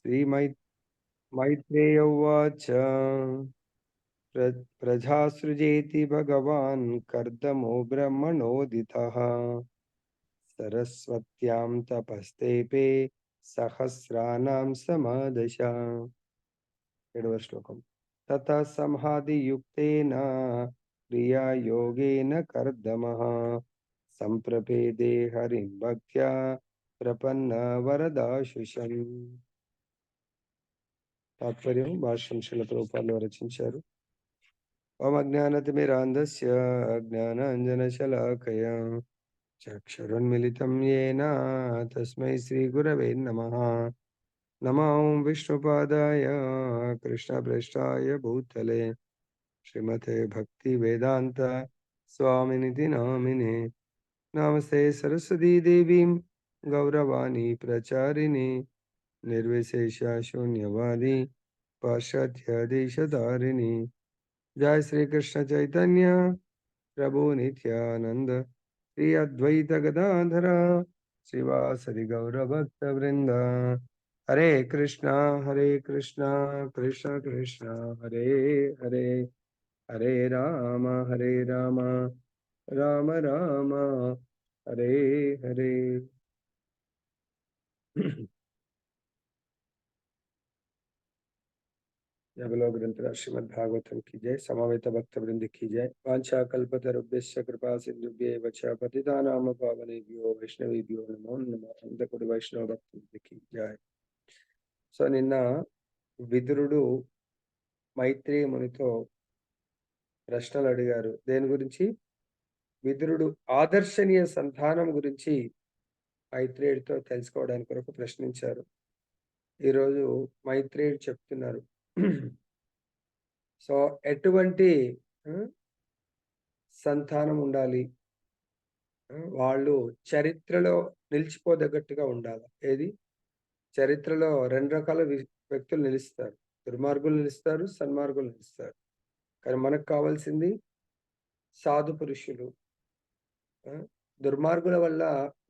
मैत्रेय उवाच प्रजासृजेति भगवान् कर्दमो ब्रह्मणोदितः सरस्वत्यां तपस्तेपे सहस्राणां समादश। ఏడవ శ్లోకం. తతః సంహాదియుక్తేన క్రియాయోగేన కర్దమః సంప్రపేదే హరిం భక్త్యా ప్రపన్న వరదాశుషం. తాత్పర్యం భాష్యం శ్రీల ప్రభుపాదులు రచించారు. ఓం అజ్ఞానతిమిరాంధస్య జ్ఞానాంజనశలాకయా చక్షురున్మిలితం యేన తస్మై శ్రీగురవే నమః. నమో విష్ణుపాదాయ కృష్ణప్రేష్ఠాయ భూతలే శ్రీమతే భక్తి వేదాంత స్వామినితి నామినే. నమస్తే సరస్వతీ దేవీం గౌరవాణి ప్రచారిణి నిర్విశేష శూన్యవాది పాశ్చాత్య దేశధారిణి. జయ శ్రీకృష్ణ చైతన్య ప్రభు నిత్యానంద శ్రీ అద్వైత గదాధర శ్రీవాసరి గౌరభక్త వృంద. హరే కృష్ణ కృష్ణ కృష్ణ హరే హరే, హరే రామ రామ రామ హరే హరే. जगलो ग्रंथ श्रीमद् भागवतम की जय. समवेत भक्त वृंद की जय. वांछा कल्पतरुभ्यश्च कृपा सिंधुभ्येव च पतितानां पावनेभ्यो वैष्णवेभ्यो नमो नमः. अंतकुడి వైష్ణవ భక్తులకి की जय. సో నిన్న విదురుడు మైత్రేయ మునితో ప్రశ్నలు అడిగారు. దేని గురించి? విదురుడు ఆదర్శనీయ సంతానం గురించి మైత్రేయుడితో తెలుసుకోవడానికి కొరకు ప్రశ్నించారు. ఈరోజు మైత్రేయుడు చెప్తున్నారు, సో ఎటువంటి సంతానం ఉండాలి, వాళ్ళు చరిత్రలో నిలిచిపోదగ్గట్టుగా ఉండాలి. ఏది? చరిత్రలో రెండు రకాల వ్యక్తులు నిలుస్తారు. దుర్మార్గులు నిలుస్తారు, సన్మార్గులు నిలుస్తారు. కానీ మనకు కావాల్సింది సాధు పురుషులు. దుర్మార్గుల వల్ల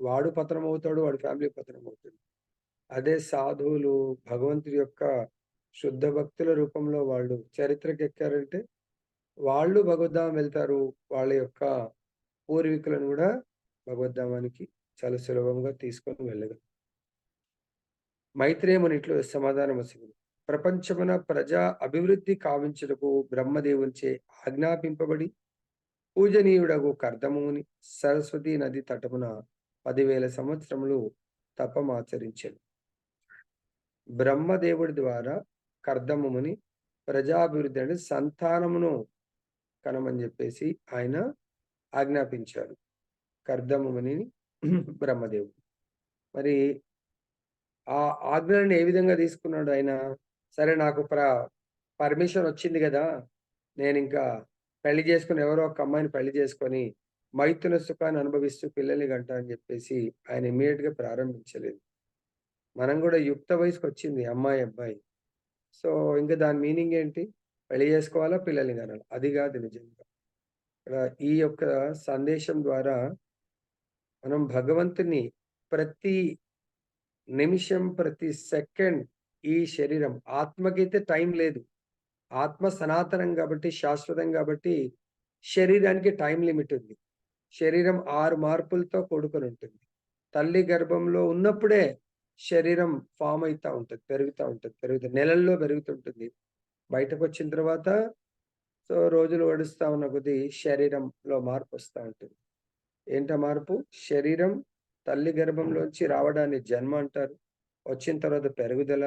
వాడు పతనం అవుతాడు, వాడి ఫ్యామిలీ పతనం అవుతుంది. అదే సాధువులు భగవంతుడి యొక్క శుద్ధ భక్తుల రూపంలో వాళ్ళు చరిత్రకి ఎక్కారంటే వాళ్ళు భగవద్ధామం వెళ్తారు. వాళ్ళ యొక్క పూర్వీకులను కూడా భగవద్ధామానికి చాలా సులభంగా తీసుకొని వెళ్ళగలరు. మైత్రేయముని ఇట్లు సమాధానం వస్తుంది. ప్రపంచమున ప్రజా అభివృద్ధి కావించుటకు బ్రహ్మదేవునిచే ఆజ్ఞాపింపబడి పూజనీయుడగు కర్దముని సరస్వతీ నది తటమున 10,000 సంవత్సరములు తపమాచరించెను. బ్రహ్మదేవుడి ద్వారా కర్దముని ప్రజాభివృద్ధి అంటే సంతానమును కనమని చెప్పేసి ఆయన ఆజ్ఞాపించారు కర్దముని బ్రహ్మదేవుడు. మరి ఆ ఆజ్ఞలను ఏ విధంగా తీసుకున్నాడు ఆయన? సరే, నాకు పర్మిషన్ వచ్చింది కదా, నేను ఇంకా పెళ్లి చేసుకుని ఎవరో ఒక అమ్మాయిని పెళ్లి చేసుకొని మైథున సుఖాన్ని అనుభవిస్తూ పిల్లల్ని గంట అని చెప్పేసి ఆయన ఇమీడియట్ గా ప్రారంభించలేదు. మనం కూడా యుక్త వయసుకు వచ్చింది అమ్మాయి అబ్బాయి, సో ఇంకా దాని మీనింగ్ ఏంటి? పెళ్లి చేసుకోవాలా, పిల్లల్ని కనాలి? అది కాదు నిజంగా. ఈ యొక్క సందేశం ద్వారా మనం భగవంతుని ప్రతి నిమిషం ప్రతి సెకండ్, ఈ శరీరం ఆత్మకైతే టైం లేదు. ఆత్మ సనాతనం కాబట్టి, శాశ్వతం కాబట్టి శరీరానికి టైం లిమిట్ ఉంది. శరీరం 6 మార్పులతో కూడుకొని ఉంటుంది. తల్లి గర్భంలో ఉన్నప్పుడే శరీరం ఫామ్ అవుతా ఉంటుంది, పెరుగుతుంది, నెలల్లో పెరుగుతుంటుంది. బయటకు వచ్చిన తర్వాత సో రోజులు గడుస్తా ఉన్న కొద్దీ శరీరంలో మార్పు వస్తూ ఉంటుంది. ఏంట మార్పు? శరీరం తల్లి గర్భంలోంచి రావడాన్ని జన్మ అంటారు. వచ్చిన తర్వాత పెరుగుదల,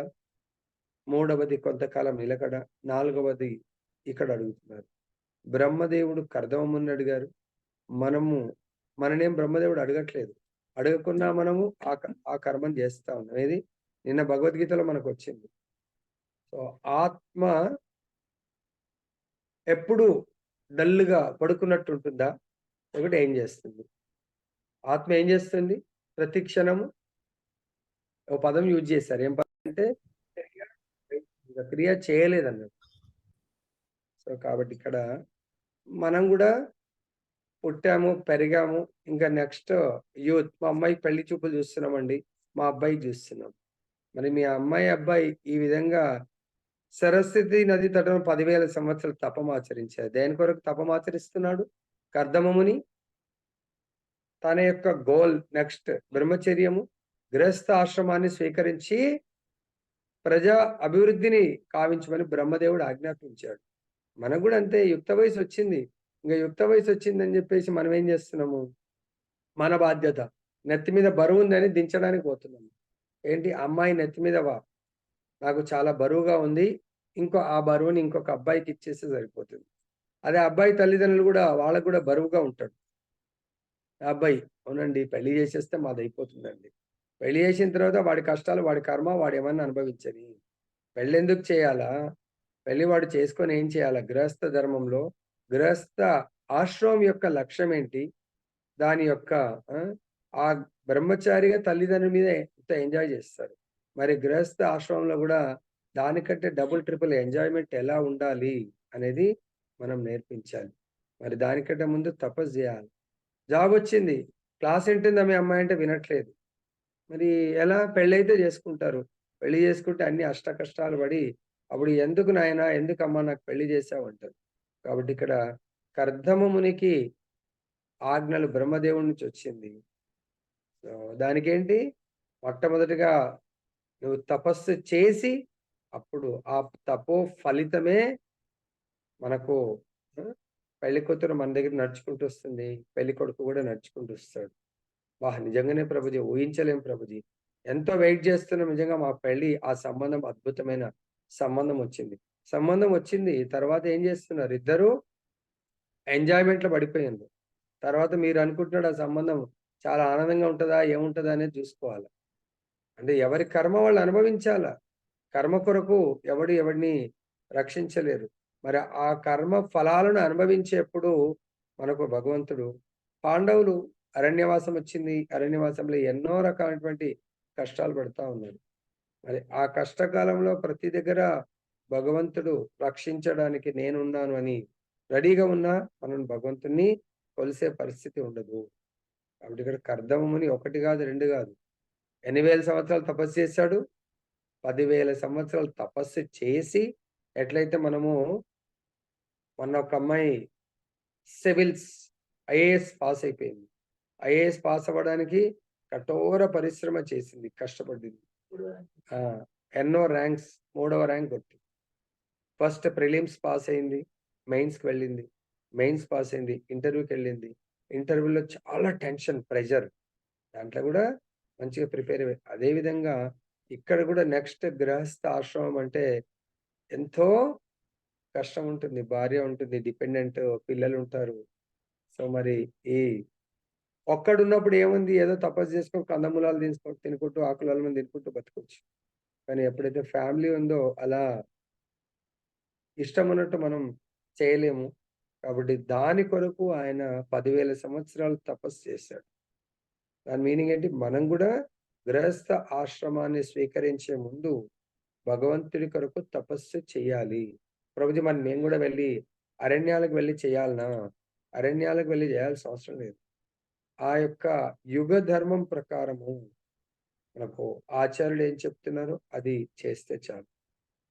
మూడవది కొంతకాలం నిలకడ, నాలుగవది ఇక్కడ అడుగుతున్నారు. బ్రహ్మదేవుడు కర్దమముని అడిగారు. మననేం బ్రహ్మదేవుడు అడగట్లేదు. అడగకున్నా మనము ఆ కర్మను చేస్తా ఉన్నాం. ఏది? నిన్న భగవద్గీతలో మనకు వచ్చింది. సో ఆత్మ ఎప్పుడు డల్లుగా పడుకున్నట్టు ఉంటుందా? ఒకటి ఏం చేస్తుంది? ఆత్మ ఏం చేస్తుంది? ప్రతి క్షణము ఒక పదం యూజ్ చేశారు. ఏం పదం అంటే క్రియ చేయలేదన్నట్టు. సో కాబట్టి ఇక్కడ మనం కూడా పుట్టాము, పెరిగాము, ఇంకా నెక్స్ట్ యూత్. మా అమ్మాయికి పెళ్లి చూపులు చూస్తున్నామండి, మా అబ్బాయికి చూస్తున్నాం. మరి మీ అమ్మాయి, అబ్బాయి ఈ విధంగా సరస్వతి నది తటన 10,000 సంవత్సరాలు తపమాచరించారు. దేని కొరకు తపమాచరిస్తున్నాడు? కర్దమముని తన యొక్క గోల్ నెక్స్ట్ బ్రహ్మచర్యము, గృహస్థ ఆశ్రమాన్ని స్వీకరించి ప్రజా అభివృద్ధిని కావించమని బ్రహ్మదేవుడు ఆజ్ఞాపించాడు. మనకు గూడా అంతే యుక్త వయసొచ్చింది. ఇంక యుక్త వయసొచ్చిందని జెప్పేసి మనం ఏం జేస్తున్నాము? మన బాధ్యత. నెత్తి మీద బరువుందని దించడానికి పోతున్నాము. ఏంటి అమ్మాయి నెత్తి మీద నాకు చాలా బరువుగా ఉంది. ఆ బరువుని ఇంకొక అబ్బాయికిచ్చేస్తే సరిపోతుంది. అదే అబ్బాయి తల్లిదండ్రులు గూడా వాళ్ళకి గూడా బరువుగా ఉంటాడు. ఆ అబ్బాయి, అవునండి పెళ్లి జేసేస్తే మాదయిపోతుందండి. పెళ్లి జేసిన తర్వాత వాడి కష్టాలు, వాడి కర్మ వాడేమన్నా అనుభవించని. పెళ్ళెందుకు చేయాలా? పెళ్లి వాడు చేసుకొని ఏం చేయాలా? గృహస్థ ధర్మంలో గృహస్థ ఆశ్రమం యొక్క లక్ష్యమేంటి? దాని యొక్క ఆ! ఆ బ్రహ్మచారిగా తల్లిదండ్రుల మీద ఎంత ఎంజాయ్ జేస్తారు. మరి గృహస్థ ఆశ్రమంలో గూడా దానికంటే డబుల్, ట్రిపుల్ ఎంజాయ్‌మెంట్ ఎలా ఉండాలి అనేది మనం నేర్పించాలి. మరి దానికంటే ముందు తపస్సు జేయాలి. జాబొచ్చింది. క్లాస్ ఇంటుందా మీ అమ్మాయి అంటే వినట్లేదు. మరి ఎలా? పెళ్ళైతే జేసుకుంటారు. పెళ్లి జేసుకుంటే అన్ని అష్టకష్టాలు పడి, అప్పుడు "ఎందుకు నాయనా? ఎందుకమ్మా నాకు పెళ్లి జేశావంటారు." కాబట్టి ఇక్కడ కర్దమమునికి ఆజ్ఞలు బ్రహ్మదేవుడి నుంచొచ్చింది. సో, దానికేంటి? మొట్టమొదటిగా నువ్వు తపస్సు చేసి, అప్పుడు ఆ తపో ఫలితమే మనకు ఆ! పెళ్ళికూతురు మన దగ్గర నడుచుకుంటూ వస్తుంది. పెళ్ళికొడుకు గూడా నడుచుకుంటూ వస్తాడు. నిజంగానే ప్రభుజీ ఊహించలేం ప్రభుజీ. ఎంతో వెయిట్ చేస్తున్నాం నిజంగా మా పెళ్లి ఆ సంబంధం అద్భుతమైన సంబంధం వచ్చింది. సంబంధం వచ్చింది. తర్వాత ఏం చేస్తున్నారు? ఇద్దరు ఎంజాయ్‌మెంట్‌లో పడిపోయిండ్రు. తర్వాత మీరనుకుంటున్నాడు ఆ సంబంధం చాలా ఆనందంగా ఉంటదా? ఏముంటదా? అనేది చూసుకోవాల. అంటే ఎవరి కర్మ వాళ్ళు అనుభవించాల. కర్మ కొరకు ఎవడిని రక్షించలేరు. మరి ఆ కర్మ ఫలాలను అనుభవించేప్పుడు మనకు భగవంతుడు పాండవులు అరణ్యవాసం వచ్చింది. అరణ్యవాసంలో ఎన్నో రకాలైనటువంటి కష్టాలు పడతా ఉన్నారు. మరి ఆ కష్టకాలంలో ప్రతి దగ్గర భగవంతుడు రక్షించడానికి నేనున్నాను అని రెడీగా ఉన్నా మనం భగవంతుడిని కొలిసే పరిస్థితి ఉండదు. కాబట్టి ఇక్కడ కర్దమముని 1 గాదు, 2 గాదు. ఎన్ని వేల సంవత్సరాలు తపస్సు చేశాడు? 10,000 సంవత్సరాలు తపస్సు చేసి ఎట్లయితే మనము మొన్న ఒక అమ్మాయి సివిల్స్ ఐఏఎస్ పాస్ అయిపోయింది. ఐఏఎస్ పాస్ అవ్వడానికి కఠోర పరిశ్రమ చేసింది. కష్టపడింది. ఆ! ఎన్నో ర్యాంక్స్ మూడవ ర్యాంక్ కొట్టింది. ఫస్ట్ ప్రిలిమ్స్ పాస్ అయింది. మెయిన్స్‌కి వెళ్ళింది. మెయిన్స్ పాస్ అయింది. ఇంటర్వ్యూకెళ్ళింది. ఇంటర్వ్యూలో చాలా టెన్షన్, ప్రెషర్. దాంట్లో గూడా మంచిగా ప్రిపేర్ అదే విధంగా ఇక్కడ గూడా నెక్స్ట్ గృహస్థ ఆశ్రమం అంటే ఎంతో కష్టం ఉంటుంది. భార్య ఉంటుంది. డిపెండెంట్ పిల్లలుంటారు. సో, మరి ఈ ఒక్కడున్నప్పుడు ఏముంది ఏదో తపస్సు చేసుకొని కందమూలాలు తినుకుంటూ ఆకులలను తినుకుంటూ బతకొచ్చు. కానీ ఎప్పుడైతే ఫ్యామిలీ ఉందో అలా ఇష్టమున్నట్టు మనం చేయలేము. కాబట్టి దాని కొరకు ఆయన 10,000 సంవత్సరాలు తపస్సు చేశాడు. దాని మీనింగ్ ఏంటి? మనం గూడా గృహస్థ ఆశ్రమాన్ని స్వీకరించే ముందు భగవంతుడి కొరకు తపస్సు చేయాలి. ప్రభుజీ మరి మేము గూడా వెళ్లి అరణ్యాలకు వెళ్లి చేయాలనా? అరణ్యాలకు వెళ్లి చేయాల్సిన అవసరం లేదు. ఆ యొక్క యుగ ధర్మం ప్రకారము మనకు ఆచార్యులు ఏం చెప్తున్నారో అది చేస్తే చాలు.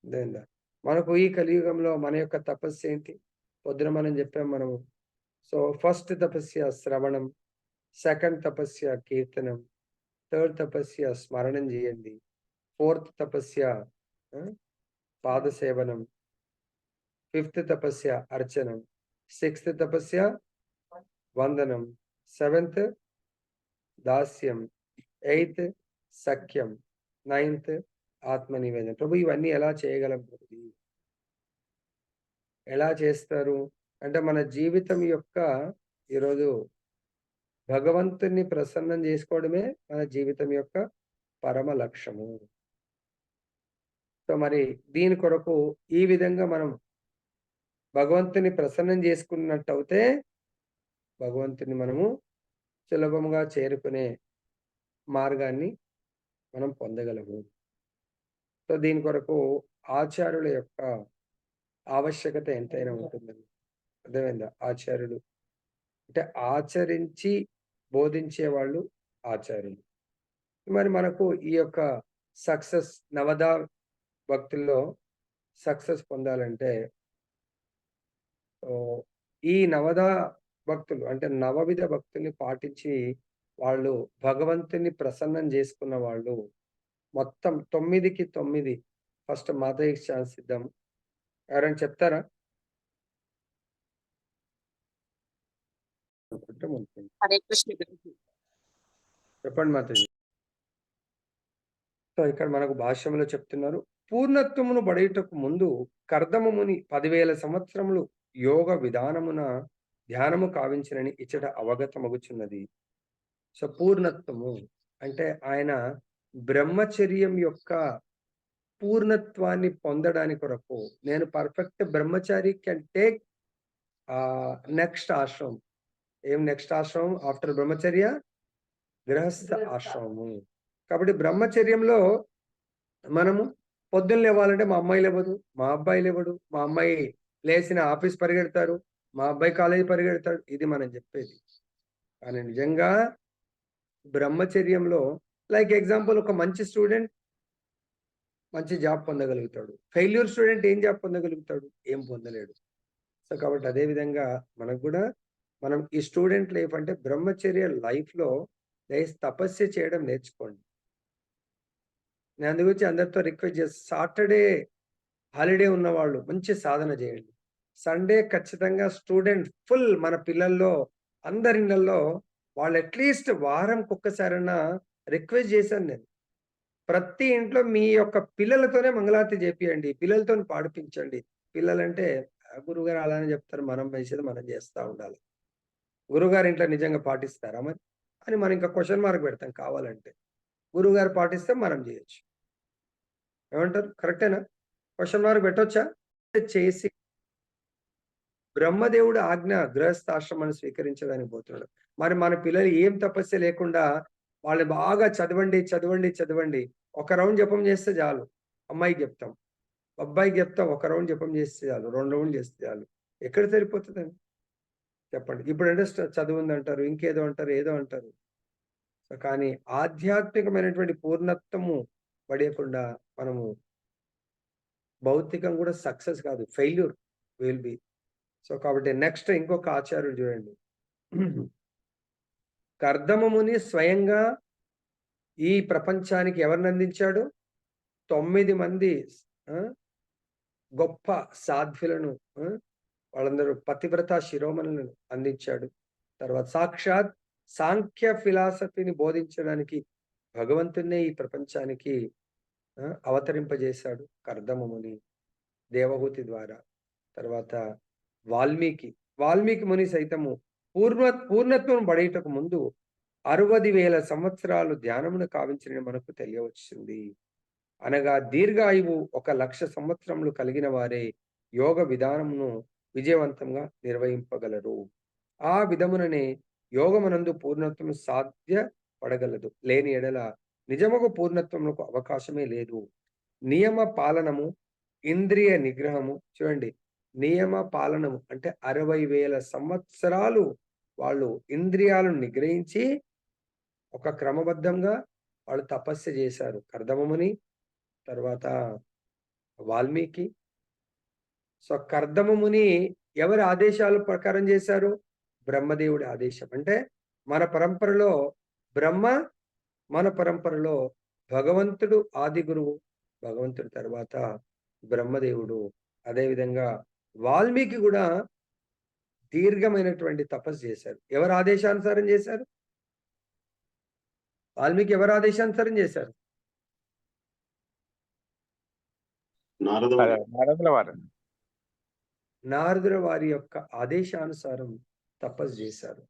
అర్థమైందా? మనకు ఈ కలియుగంలో మన యొక్క తపస్సేంటి? పొద్దున మనం జెప్పాం మనము. సో, ఫస్ట్ తపస్య శ్రవణం, సెకండ్ తపస్య కీర్తనం, థర్డ్ తపస్య స్మరణం జేయండి. ఫోర్త్ తపస్య ఆ! పాద సేవనం, ఫిఫ్త్ తపస్య అర్చనం, సిక్స్త్ తపస్య వందనం, సెవెంత్ దాస్యం, ఎయిత్ సఖ్యం, నైన్త్ ఆత్మ నివేదన. ప్రభు ఇవన్నీ ఎలా చేయగలం ప్రభుజీ? ఎలా చేస్తారు? అంటే మన జీవితం యొక్క ఈరోజు భగవంతుడిని ప్రసన్నం జేసుకోవడమే మన జీవితం యొక్క పరమ లక్ష్యము. సో, మరి దీని కొరకు ఈ విధంగా మనం భగవంతుని ప్రసన్నం జేసుకున్నట్టవుతే భగవంతుని మనము సులభంగా చేరుకునే మార్గాన్ని మనం పొందగలము. సో, దీని కొరకు ఆచార్యుల యొక్క ఆవశ్యకత ఎంతైనా ఉంటుందండి. అర్థమైందా? ఆచార్యులు అంటే ఆచరించి బోధించేవాళ్ళు ఆచార్యులు. మరి మనకు ఈ యొక్క సక్సెస్ నవదా భక్తుల్లో సక్సెస్ పొందాలంటే ఈ నవదా భక్తులు అంటే నవవిధ భక్తుల్ని పాటించి వాళ్ళు భగవంతుని ప్రసన్నం చేసుకున్న వాళ్ళు మొత్తం 9కి 9 ఫస్ట్ మాతయ్యకి ఛాన్స్ ఇద్దాం. ఎవరైనా చెప్తారా? హరే కృష్ణ. చెప్పండి మాతాజీ. సో ఇక్కడ మనకు భాష్యంలో చెప్తున్నారు, పూర్ణత్వమును బడయుటకు ముందు కర్దమముని 10,000 సంవత్సరములు యోగ విధానమున ధ్యానము కావించినని ఇచ్చట అవగతమగుచున్నది. సో పూర్ణత్వము అంటే ఆయన బ్రహ్మచర్యం యొక్క పూర్ణత్వాన్ని పొందడానికి కొరకు నేను perfect Brahmachari can take next ఆశ్రమం. ఏం నెక్స్ట్ ఆశ్రమం ఆఫ్టర్ బ్రహ్మచర్య? గృహస్థ ఆశ్రమము. కాబట్టి బ్రహ్మచర్యంలో మనము పొద్దున్న లేవాలంటే మా అమ్మాయి లేవదు, మా అబ్బాయి లేవడు, మా అమ్మాయి లేచిన ఆఫీస్ పరిగెడతారు, మా అబ్బాయి కాలేజీ పరిగెడతాడు, ఇది మనం చెప్పేది. కానీ నిజంగా బ్రహ్మచర్యంలో లైక్ ఎగ్జాంపుల్ ఒక మంచి స్టూడెంట్ మంచి జాబ్ పొందగలుగుతాడు, ఫెయిల్యూర్ స్టూడెంట్ ఏం జాబ్ పొందగలుగుతాడు? ఏం పొందలేడు. సో కాబట్టి అదే విధంగా మనకు కూడా మనం ఈ స్టూడెంట్ లైఫ్ అంటే బ్రహ్మచర్య లైఫ్లో తపస్య చేయడం నేర్చుకోండి. నేను అందు గురించి అందరితో రిక్వెస్ట్ చేస్తాను, సాటర్డే హాలిడే ఉన్నవాళ్ళు మంచి సాధన చేయండి. సండే ఖచ్చితంగా స్టూడెంట్ ఫుల్ మన పిల్లల్లో అందరి ఇళ్ళల్లో వాళ్ళు అట్లీస్ట్ వారంకి ఒక్కసారైనా రిక్వెస్ట్ చేశాను నేను, ప్రతి ఇంట్లో మీ యొక్క పిల్లలతోనే మంగళారతి చేపియండి, పిల్లలతో పాడిపించండి. పిల్లలంటే గురువుగారు అలానే చెప్తారు, మనం వేసేది మనం చేస్తూ ఉండాలి. గురువుగారు ఇంట్లో నిజంగా పాటిస్తారా మరి అని మనం ఇంకా క్వశ్చన్ మార్క్ పెడతాం. కావాలంటే గురువుగారు పాటిస్తే మనం చేయొచ్చు. ఏమంటారు? కరెక్టేనా? క్వశ్చన్ మార్క్ పెట్టొచ్చా? చేసి బ్రహ్మదేవుడు ఆజ్ఞ గృహస్థాశ్రమాన్ని స్వీకరించడానికి పోతున్నాడు. మరి మన పిల్లలు ఏం తపస్య లేకుండా వాళ్ళు బాగా చదవండి చదవండి చదవండి, ఒక రౌండ్ జపం చేస్తే చాలు. అమ్మాయికి చెప్తాం, అబ్బాయికి చెప్తాం, ఒక రౌండ్ జపం చేస్తే చాలు, 2 రౌండ్లు చేస్తే చాలు. ఎక్కడ సరిపోతుందండి చెప్పండి? ఇప్పుడంటే చదువు ఉందంటారు, ఇంకేదో అంటారు, ఏదో అంటారు. కానీ ఆధ్యాత్మికమైనటువంటి పూర్ణత్వము పడేయకుండా మనము భౌతికం కూడా సక్సెస్ కాదు, ఫెయిల్యూర్ విల్ బి. సో కాబట్టి నెక్స్ట్ ఇంకొక ఆచార్యుడు చూడండి, కర్దమముని స్వయంగా ఈ ప్రపంచానికి ఎవరిని అందించాడు? 9 మంది గొప్ప సాధ్వులను, వాళ్ళందరూ పతివ్రత శిరోమణులను అందించాడు. తర్వాత సాక్షాత్ సాంఖ్య ఫిలాసఫీని బోధించడానికి భగవంతున్నే ఈ ప్రపంచానికి అవతరింపజేశాడు కర్దమముని దేవహూతి ద్వారా. తర్వాత వాల్మీకి ముని సైతము పూర్ణత్వం పడేటకు ముందు 60,000 సంవత్సరాలు ధ్యానమును కావించిన మనకు తెలియవచ్చింది. అనగా దీర్ఘాయువు 1,00,000 సంవత్సరములు కలిగిన వారే యోగ విధానమును విజయవంతంగా నిర్వహింపగలరు. ఆ విధముననే యోగమునందు పూర్ణత్వం సాధ్యపడగలదు. లేని ఎడల నిజముగా పూర్ణత్వములకు అవకాశమే లేదు. నియమ పాలనము, ఇంద్రియ నిగ్రహము చూడండి, నియమ పాలనము అంటే 60,000 సంవత్సరాలు వాళ్ళు ఇంద్రియాలను నిగ్రహించి ఒక క్రమబద్ధంగా వాళ్ళు తపస్సు చేశారు. కర్దమముని, తర్వాత వాల్మీకి. సో కర్దమముని ఎవరి ఆదేశాల ప్రకారం చేశారు? బ్రహ్మదేవుడి ఆదేశం. అంటే మన పరంపరలో బ్రహ్మ, మన పరంపరలో భగవంతుడు ఆది గురువు, భగవంతుడి తర్వాత బ్రహ్మదేవుడు. అదేవిధంగా వాల్మీకి కూడా దీర్ఘమైనటువంటి తపస్సు చేశారు. ఎవరు ఆదేశానుసారం చేశారు? వాల్మీకి ఎవరు ఆదేశానుసారం చేశారు? నారదుల వారి యొక్క ఆదేశానుసారం తపస్సు చేశారు.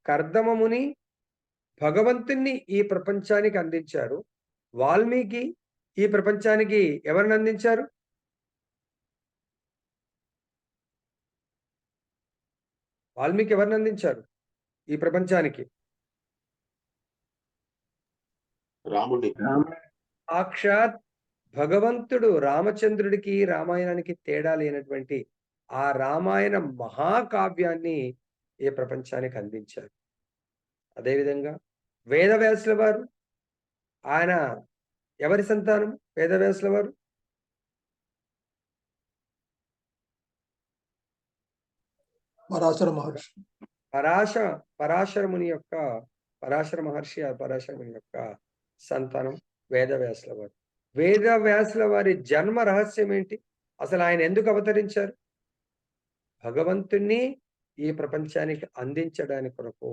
కర్దమముని భగవంతుణ్ణి ఈ ప్రపంచానికి అందించారు. వాల్మీకి ఈ ప్రపంచానికి ఎవరిని అందించారు? వాల్మీకి ఎవరిని అందించారు ఈ ప్రపంచానికి? రాముడి. సాక్షాత్ భగవంతుడు రామచంద్రుడికి రామాయణానికి తేడా లేనటువంటి ఆ రామాయణ మహాకావ్యాన్ని ఈ ప్రపంచానికి అందించారు. అదేవిధంగా వేదవ్యాసుల వారు ఆయన ఎవరి సంతానం వేదవ్యాసుల వారు? పరాశర మహర్షి. పరాశర మహర్షి పరాశర ముని యొక్క సంతానం వేదవ్యాసుల వారు. వేదవ్యాసుల వారి జన్మ రహస్యం ఏంటి? అసలు ఆయన ఎందుకు అవతరించారు? భగవంతుణ్ణి ఈ ప్రపంచానికి అందించడానికి కొరకు.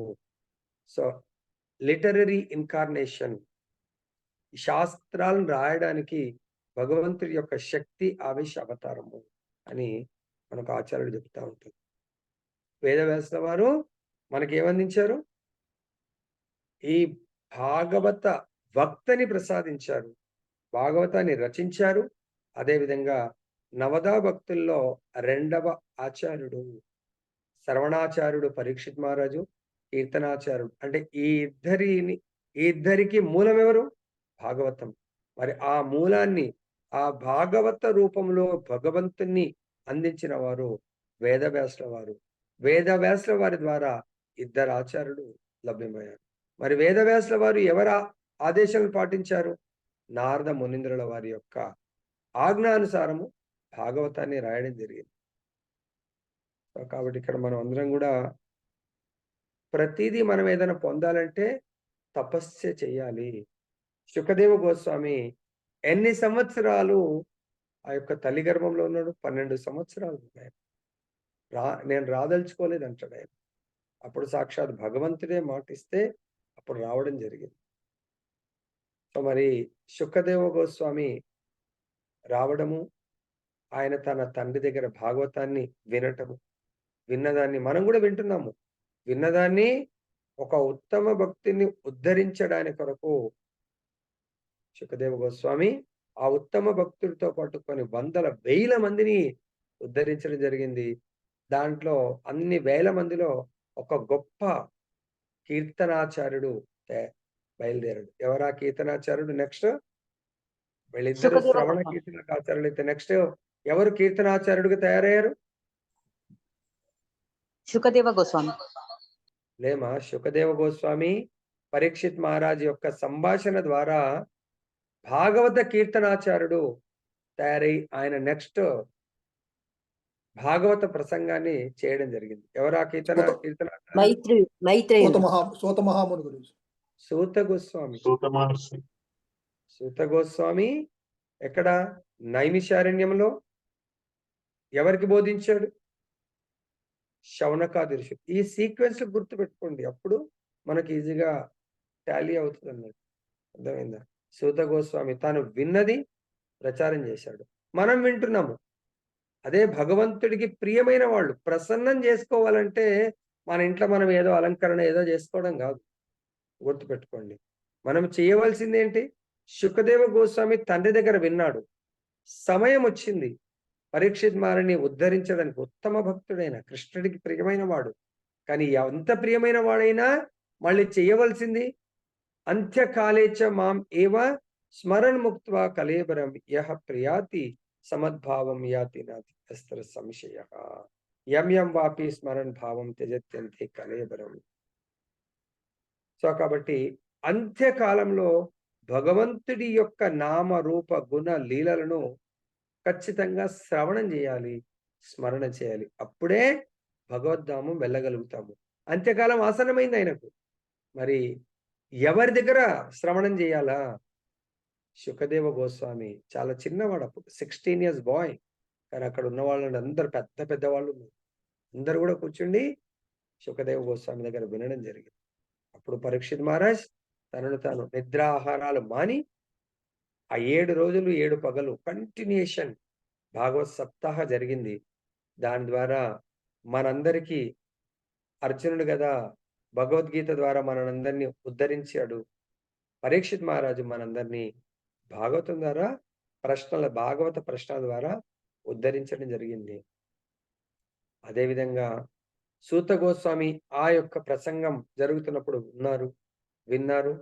సో లిటరరీ ఇన్కార్నేషన్, శాస్త్రాలను రాయడానికి భగవంతుడి యొక్క శక్తి ఆవేశ అవతారము అని మనకు ఆచార్యుడు చెప్తా ఉంటారు. వేదవ్యాసుల వారు మనకి ఏమందించారు? ఈ భాగవత వక్తని ప్రసాదించారు, భాగవతాన్ని రచించారు. అదేవిధంగా నవదా భక్తుల్లో రెండవ ఆచార్యుడు శ్రవణాచార్యుడు పరీక్షిత్ మహారాజు, కీర్తనాచార్యుడు. అంటే ఈ ఇద్దరికి మూలం ఎవరు? భాగవతం. మరి ఆ మూలాన్ని ఆ భాగవత రూపంలో భగవంతుణ్ణి అందించిన వారు వేదవ్యాసుల వారు. వేదవ్యాసుల వారి ద్వారా ఇద్దరు ఆచార్యులు లభ్యమయ్యారు. మరి వేదవ్యాసుల వారు ఎవరి ఆదేశాలను పాటించారు? నారద మునీంద్రుల వారి యొక్క ఆజ్ఞానుసారము భాగవతాన్ని రాయడం జరిగింది. కాబట్టి ఇక్కడ మనం అందరం కూడా ప్రతిదీ మనం ఏదైనా పొందాలంటే తపస్య చేయాలి. శుకదేవ గోస్వామి ఎన్ని సంవత్సరాలు ఆ యొక్క తల్లి గర్భంలో ఉన్నాడు? 12 సంవత్సరాలు ఉన్నాయి. నేను రాదలుచుకోలేదు అంటాడు ఆయన. అప్పుడు సాక్షాత్ భగవంతుడే మాటిస్తే అప్పుడు రావడం జరిగింది. సో మరి శుకదేవ గోస్వామి రావడము, ఆయన తన తండ్రి దగ్గర భాగవతాన్ని వినటము, విన్నదాన్ని మనం కూడా వింటున్నాము. విన్నదాన్ని ఒక ఉత్తమ భక్తిని ఉద్ధరించడానికి కొరకు శుకదేవ గోస్వామి ఆ ఉత్తమ భక్తుడితో పాటు కొన్ని వందల వేల మందిని ఉద్ధరించడం జరిగింది. దాంట్లో అన్ని వేల మందిలో ఒక గొప్ప కీర్తనాచార్యుడు బయలుదేరాడు. ఎవరా కీర్తనాచార్యుడు? నెక్స్ట్ వీళ్ళిద్దరు శ్రవణ కీర్తనాచార్యులు అయితే నెక్స్ట్ ఎవరు కీర్తనాచార్యుడిగా తయారయ్యారు? శుకదేవ గోస్వామి. లేమా, శుకదేవ గోస్వామి పరీక్షిత్ మహారాజ్ యొక్క సంభాషణ ద్వారా భాగవత కీర్తనాచార్యుడు తయారై ఆయన నెక్స్ట్ భాగవత ప్రసంగాన్ని చేయడం జరిగింది. ఎవరా సూత మహాముని గురించి. సూత గోస్వామి. మహర్షి. సూత గోస్వామి ఎక్కడ? నైమిషారణ్యంలో ఎవరికి బోధించాడు? శౌనకాది ఋషి. ఈ సీక్వెన్స్ గుర్తు పెట్టుకోండి, అప్పుడు మనకి ఈజీగా టాలీ అవుతుంది అన్నది. అర్థమైందా? సూత గోస్వామి తాను విన్నది ప్రచారం చేశాడు, మనం వింటున్నాము. అదే భగవంతుడికి ప్రియమైన వాళ్ళు ప్రసన్నం చేసుకోవాలంటే మన ఇంట్లో మనం ఏదో అలంకరణ ఏదో చేసుకోవడం కాదు. గుర్తుపెట్టుకోండి, మనం చేయవలసింది ఏంటి? శుకదేవ గోస్వామి తండ్రి దగ్గర విన్నాడు, సమయం వచ్చింది పరీక్షిత్ మహారాజుని ఉద్ధరించడానికి. ఉత్తమ భక్తుడైన కృష్ణుడికి ప్రియమైన వాడు, కానీ ఎంత ప్రియమైన వాడైనా మళ్ళీ చేయవలసింది అంత్యకాలేచ మాం ఏవ స్మరణ ముక్త్వా కలేబరం యహ ప్రియాతి సమద్భావం యాతి నాతి అస్త్ర సంశయ యం యం వాపి స్మరణ భావం త్యజత్యంతే కలేబరం. సో కాబట్టి అంత్యకాలంలో భగవంతుడి యొక్క నామ రూప గుణ లీలలను ఖచ్చితంగా శ్రవణం చేయాలి, స్మరణ చేయాలి. అప్పుడే భగవద్ధామం వెళ్ళగలుగుతాము. అంత్యకాలం ఆసన్నమైంది ఆయనకు. మరి ఎవరి దగ్గర శ్రవణం చేయాలా? శుకదేవ గోస్వామి చాలా చిన్నవాడు అప్పుడు, 16 years బాయ్. కానీ అక్కడ ఉన్న వాళ్ళని అందరు పెద్ద పెద్ద వాళ్ళు ఉన్నారు. అందరు కూడా కూర్చుండి శుకదేవ గోస్వామి దగ్గర వినడం జరిగింది. అప్పుడు పరీక్షిత్ మహారాజ్ తనను తాను నిద్రాహారాలు మాని ఆ 7 రోజులు 7 పగలు కంటిన్యూషన్ భాగవత్ సప్తాహ జరిగింది. దాని ద్వారా మనందరికీ అర్జునుడు కదా భగవద్గీత ద్వారా మనందరినీ ఉద్ధరించాడు. పరీక్షిత్ మహారాజు మనందరినీ భాగవతం ద్వారా భాగవత ప్రశ్నల ద్వారా ఉద్ధరించడం జరిగింది. అదేవిధంగా సూత గోస్వామి ఆ యొక్క ప్రసంగం జరుగుతున్నప్పుడు విన్నారు.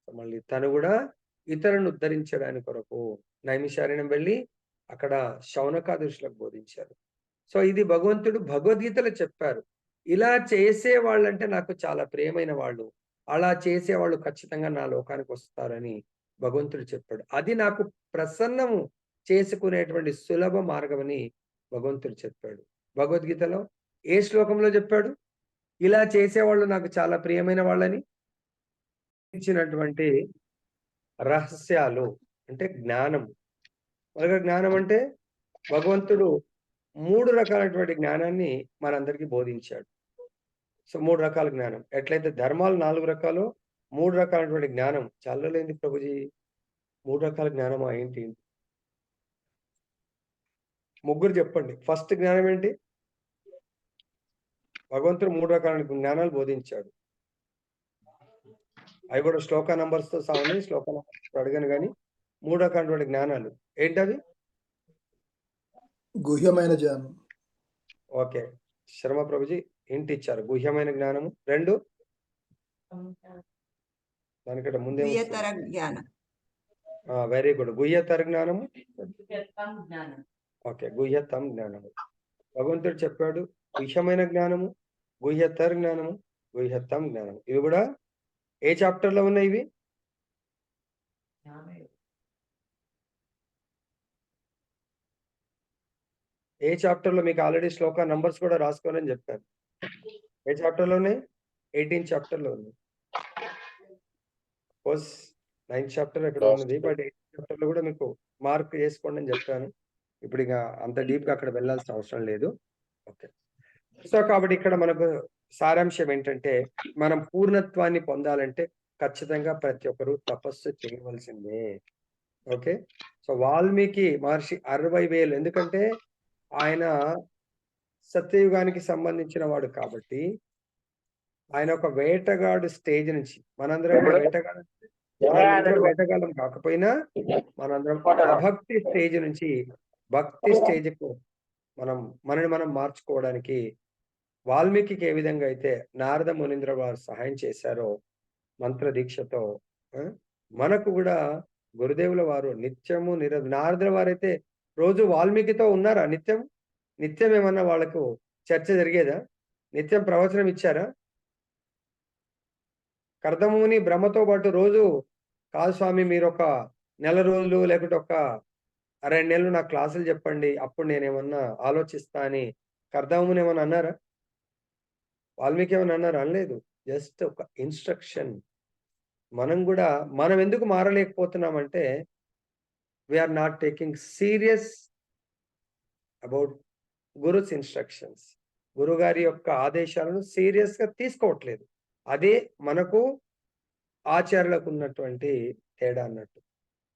మళ్ళీ తను కూడా ఇతరులను ఉద్ధరించడానికి కొరకు నైమిషారణ్యం వెళ్ళి అక్కడ శౌనకాదృష్లకు బోధించారు. సో ఇది భగవంతుడు భగవద్గీతలో చెప్పారు. ఇలా చేసే వాళ్ళంటే నాకు చాలా ప్రియమైన వాళ్ళు, అలా చేసేవాళ్ళు ఖచ్చితంగా నా లోకానికి వస్తారని భగవంతుడు చెప్పాడు. అది నాకు ప్రసన్నము చేసుకునేటువంటి సులభ మార్గమని భగవంతుడు చెప్పాడు. భగవద్గీతలో ఏ శ్లోకంలో చెప్పాడు? ఇలా చేసేవాళ్ళు నాకు చాలా ప్రియమైన వాళ్ళని ఇచ్చినటువంటి రహస్యాలు అంటే జ్ఞానం. అలాగే జ్ఞానం అంటే భగవంతుడు 3 రకాలైనటువంటి జ్ఞానాన్ని మనందరికీ బోధించాడు. సో 3 రకాల జ్ఞానం. ఎట్లయితే ధర్మాలు 4 రకాలో 3 రకాలైనటువంటి జ్ఞానం. చల్లలేంది ప్రభుజీ 3 రకాల జ్ఞానమా ఏంటి? ముగ్గురు చెప్పండి. ఫస్ట్ జ్ఞానం ఏంటి? భగవంతుడు 3 రకాల జ్ఞానాలు బోధించాడు. అవి కూడా శ్లోక నంబర్స్‌తో సహా ఉన్నాయి. శ్లోక నంబర్స్ అడగను గాని 3 రకాలైనటువంటి జ్ఞానాలు. ఏంటవి? గుహ్యమైన జ్ఞానం. ఓకే. శర్మ ప్రభుజీ హింట్ ఇచ్చారు. గుహ్యమైన జ్ఞానము. 2 దానికంటే ముందే గుహ్యతర జ్ఞానం. Very good. గుహ్యతర జ్ఞానము. ఓకే. గుహ్యతమ్ జ్ఞానము. భగవంతుడు చెప్పాడు గుహ్యమైన జ్ఞానము, గుహ్యతర జ్ఞానము, గుహ్యతమ్ జ్ఞానము. ఇవి కూడా ఏ చాప్టర్ లో ఉన్నాయి ఇవి? ఏ చాప్టర్ లో? మీకు ఆల్రెడీ శ్లోక నంబర్స్ కూడా రాసుకోవాలని చెప్పాను. ఏ చాప్టర్ లో ఉన్నాయి? 18 చాప్టర్ లో ఉన్నాయి. కోర్స్ 9th చాప్టర్ ఎక్కడ ఉన్నది, బట్ 8th చాప్టర్ లో కూడా మీకు మార్క్ చేసుకోండి అని చెప్పాను. ఇప్పుడు ఇక అంత డీప్ గా అక్కడ వెళ్ళాల్సిన అవసరం లేదు. ఓకే. సో కాబట్టి ఇక్కడ మనకు సారాంశం ఏంటంటే మనం పూర్ణత్వాన్ని పొందాలంటే ఖచ్చితంగా ప్రతి ఒక్కరు తపస్సు చేయవలసిందే. ఓకే. సో వాల్మీకి మహర్షి 60,000 ఎందుకంటే ఆయన సత్యయుగానికి సంబంధించిన వాడు కాబట్టి ఆయన ఒక వేటగాడు స్టేజ్ నుంచి మనందరం వేటగాళ్ళం కాకపోయినా మనందరం అభక్తి స్టేజ్ నుంచి భక్తి స్టేజ్కు మనని మనం మార్చుకోవడానికి వాల్మీకి ఏ విధంగా అయితే నారద మునీంద్ర వారు సహాయం చేశారో మంత్ర దీక్షతో మనకు కూడా గురుదేవుల వారు నిత్యము నారదుల వారైతే రోజు వాల్మీకితో ఉన్నారా? నిత్యం ఏమన్నా వాళ్ళకు చర్చ జరిగేదా? నిత్యం ప్రవచనం ఇచ్చారా? కర్దముని బ్రహ్మతో పాటు రోజు కాదు స్వామి మీరు ఒక నెల రోజులు లేకుంటే ఒక 2 నెలలు నాకు క్లాసులు చెప్పండి అప్పుడు నేనేమన్నా ఆలోచిస్తా అని కర్దముని ఏమన్నా అన్నారా? వాల్మీకి ఏమన్నా అన్నారా? అనలేదు. జస్ట్ ఒక ఇన్స్ట్రక్షన్. మనం ఎందుకు మారలేకపోతున్నామంటే we are not taking serious about guru's instructions. గురుగారి యొక్క ఆదేశాలను సీరియస్ గా తీసుకోవట్లేదు. అదే మనకు ఆచార్యులకు ఉన్నటువంటి తేడా అన్నట్టు.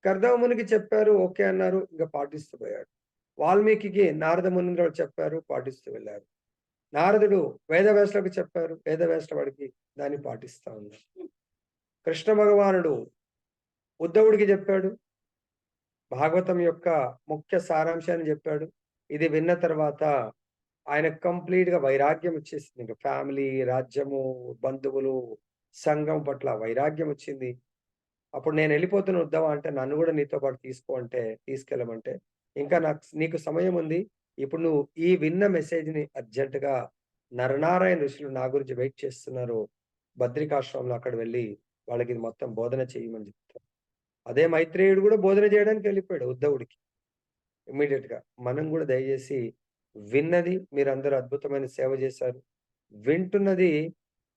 కర్దమునికి చెప్పారు, ఓకే అన్నారు, ఇంకా పాటిస్తూ పోయాడు. వాల్మీకి నారద మునీంద్రులు చెప్పారు, పాటిస్తూ వెళ్ళారు. నారదుడు వేదవ్యాసులకు చెప్పారు, వేదవ్యాసుల వాడికి దాన్ని పాటిస్తా ఉన్నారు. కృష్ణ భగవానుడు ఉద్ధవుడికి చెప్పాడు, భాగవతం యొక్క ముఖ్య సారాంశాన్ని చెప్పాడు. ఇది విన్న తర్వాత ఆయన కంప్లీట్ గా వైరాగ్యం వచ్చేసింది. ఇంకా ఫ్యామిలీ, రాజ్యము, బంధువులు, సంఘం పట్ల వైరాగ్యం వచ్చింది. అప్పుడు నేను వెళ్ళిపోతున్న ఉద్ధవ అంటే నన్ను కూడా నీతో పాటు తీసుకెళ్ళమంటే ఇంకా నీకు సమయం ఉంది. ఇప్పుడు నువ్వు ఈ విన్న మెసేజ్ ని అర్జెంట్ గా నరనారాయణ ఋషులు నా గురించి వెయిట్ చేస్తున్నారు. బద్రికాశ్రమంలో అక్కడ వెళ్ళి వాళ్ళకి ఇది మొత్తం బోధన చేయమని చెప్తారు. అదే మైత్రేయుడు కూడా బోధన చేయడానికి వెళ్ళిపోయాడు ఉద్ధవుడికి ఇమ్మీడియట్ గా. మనం కూడా దయచేసి విన్నది మీరందరూ అద్భుతమైన సేవ చేశారు. వింటున్నది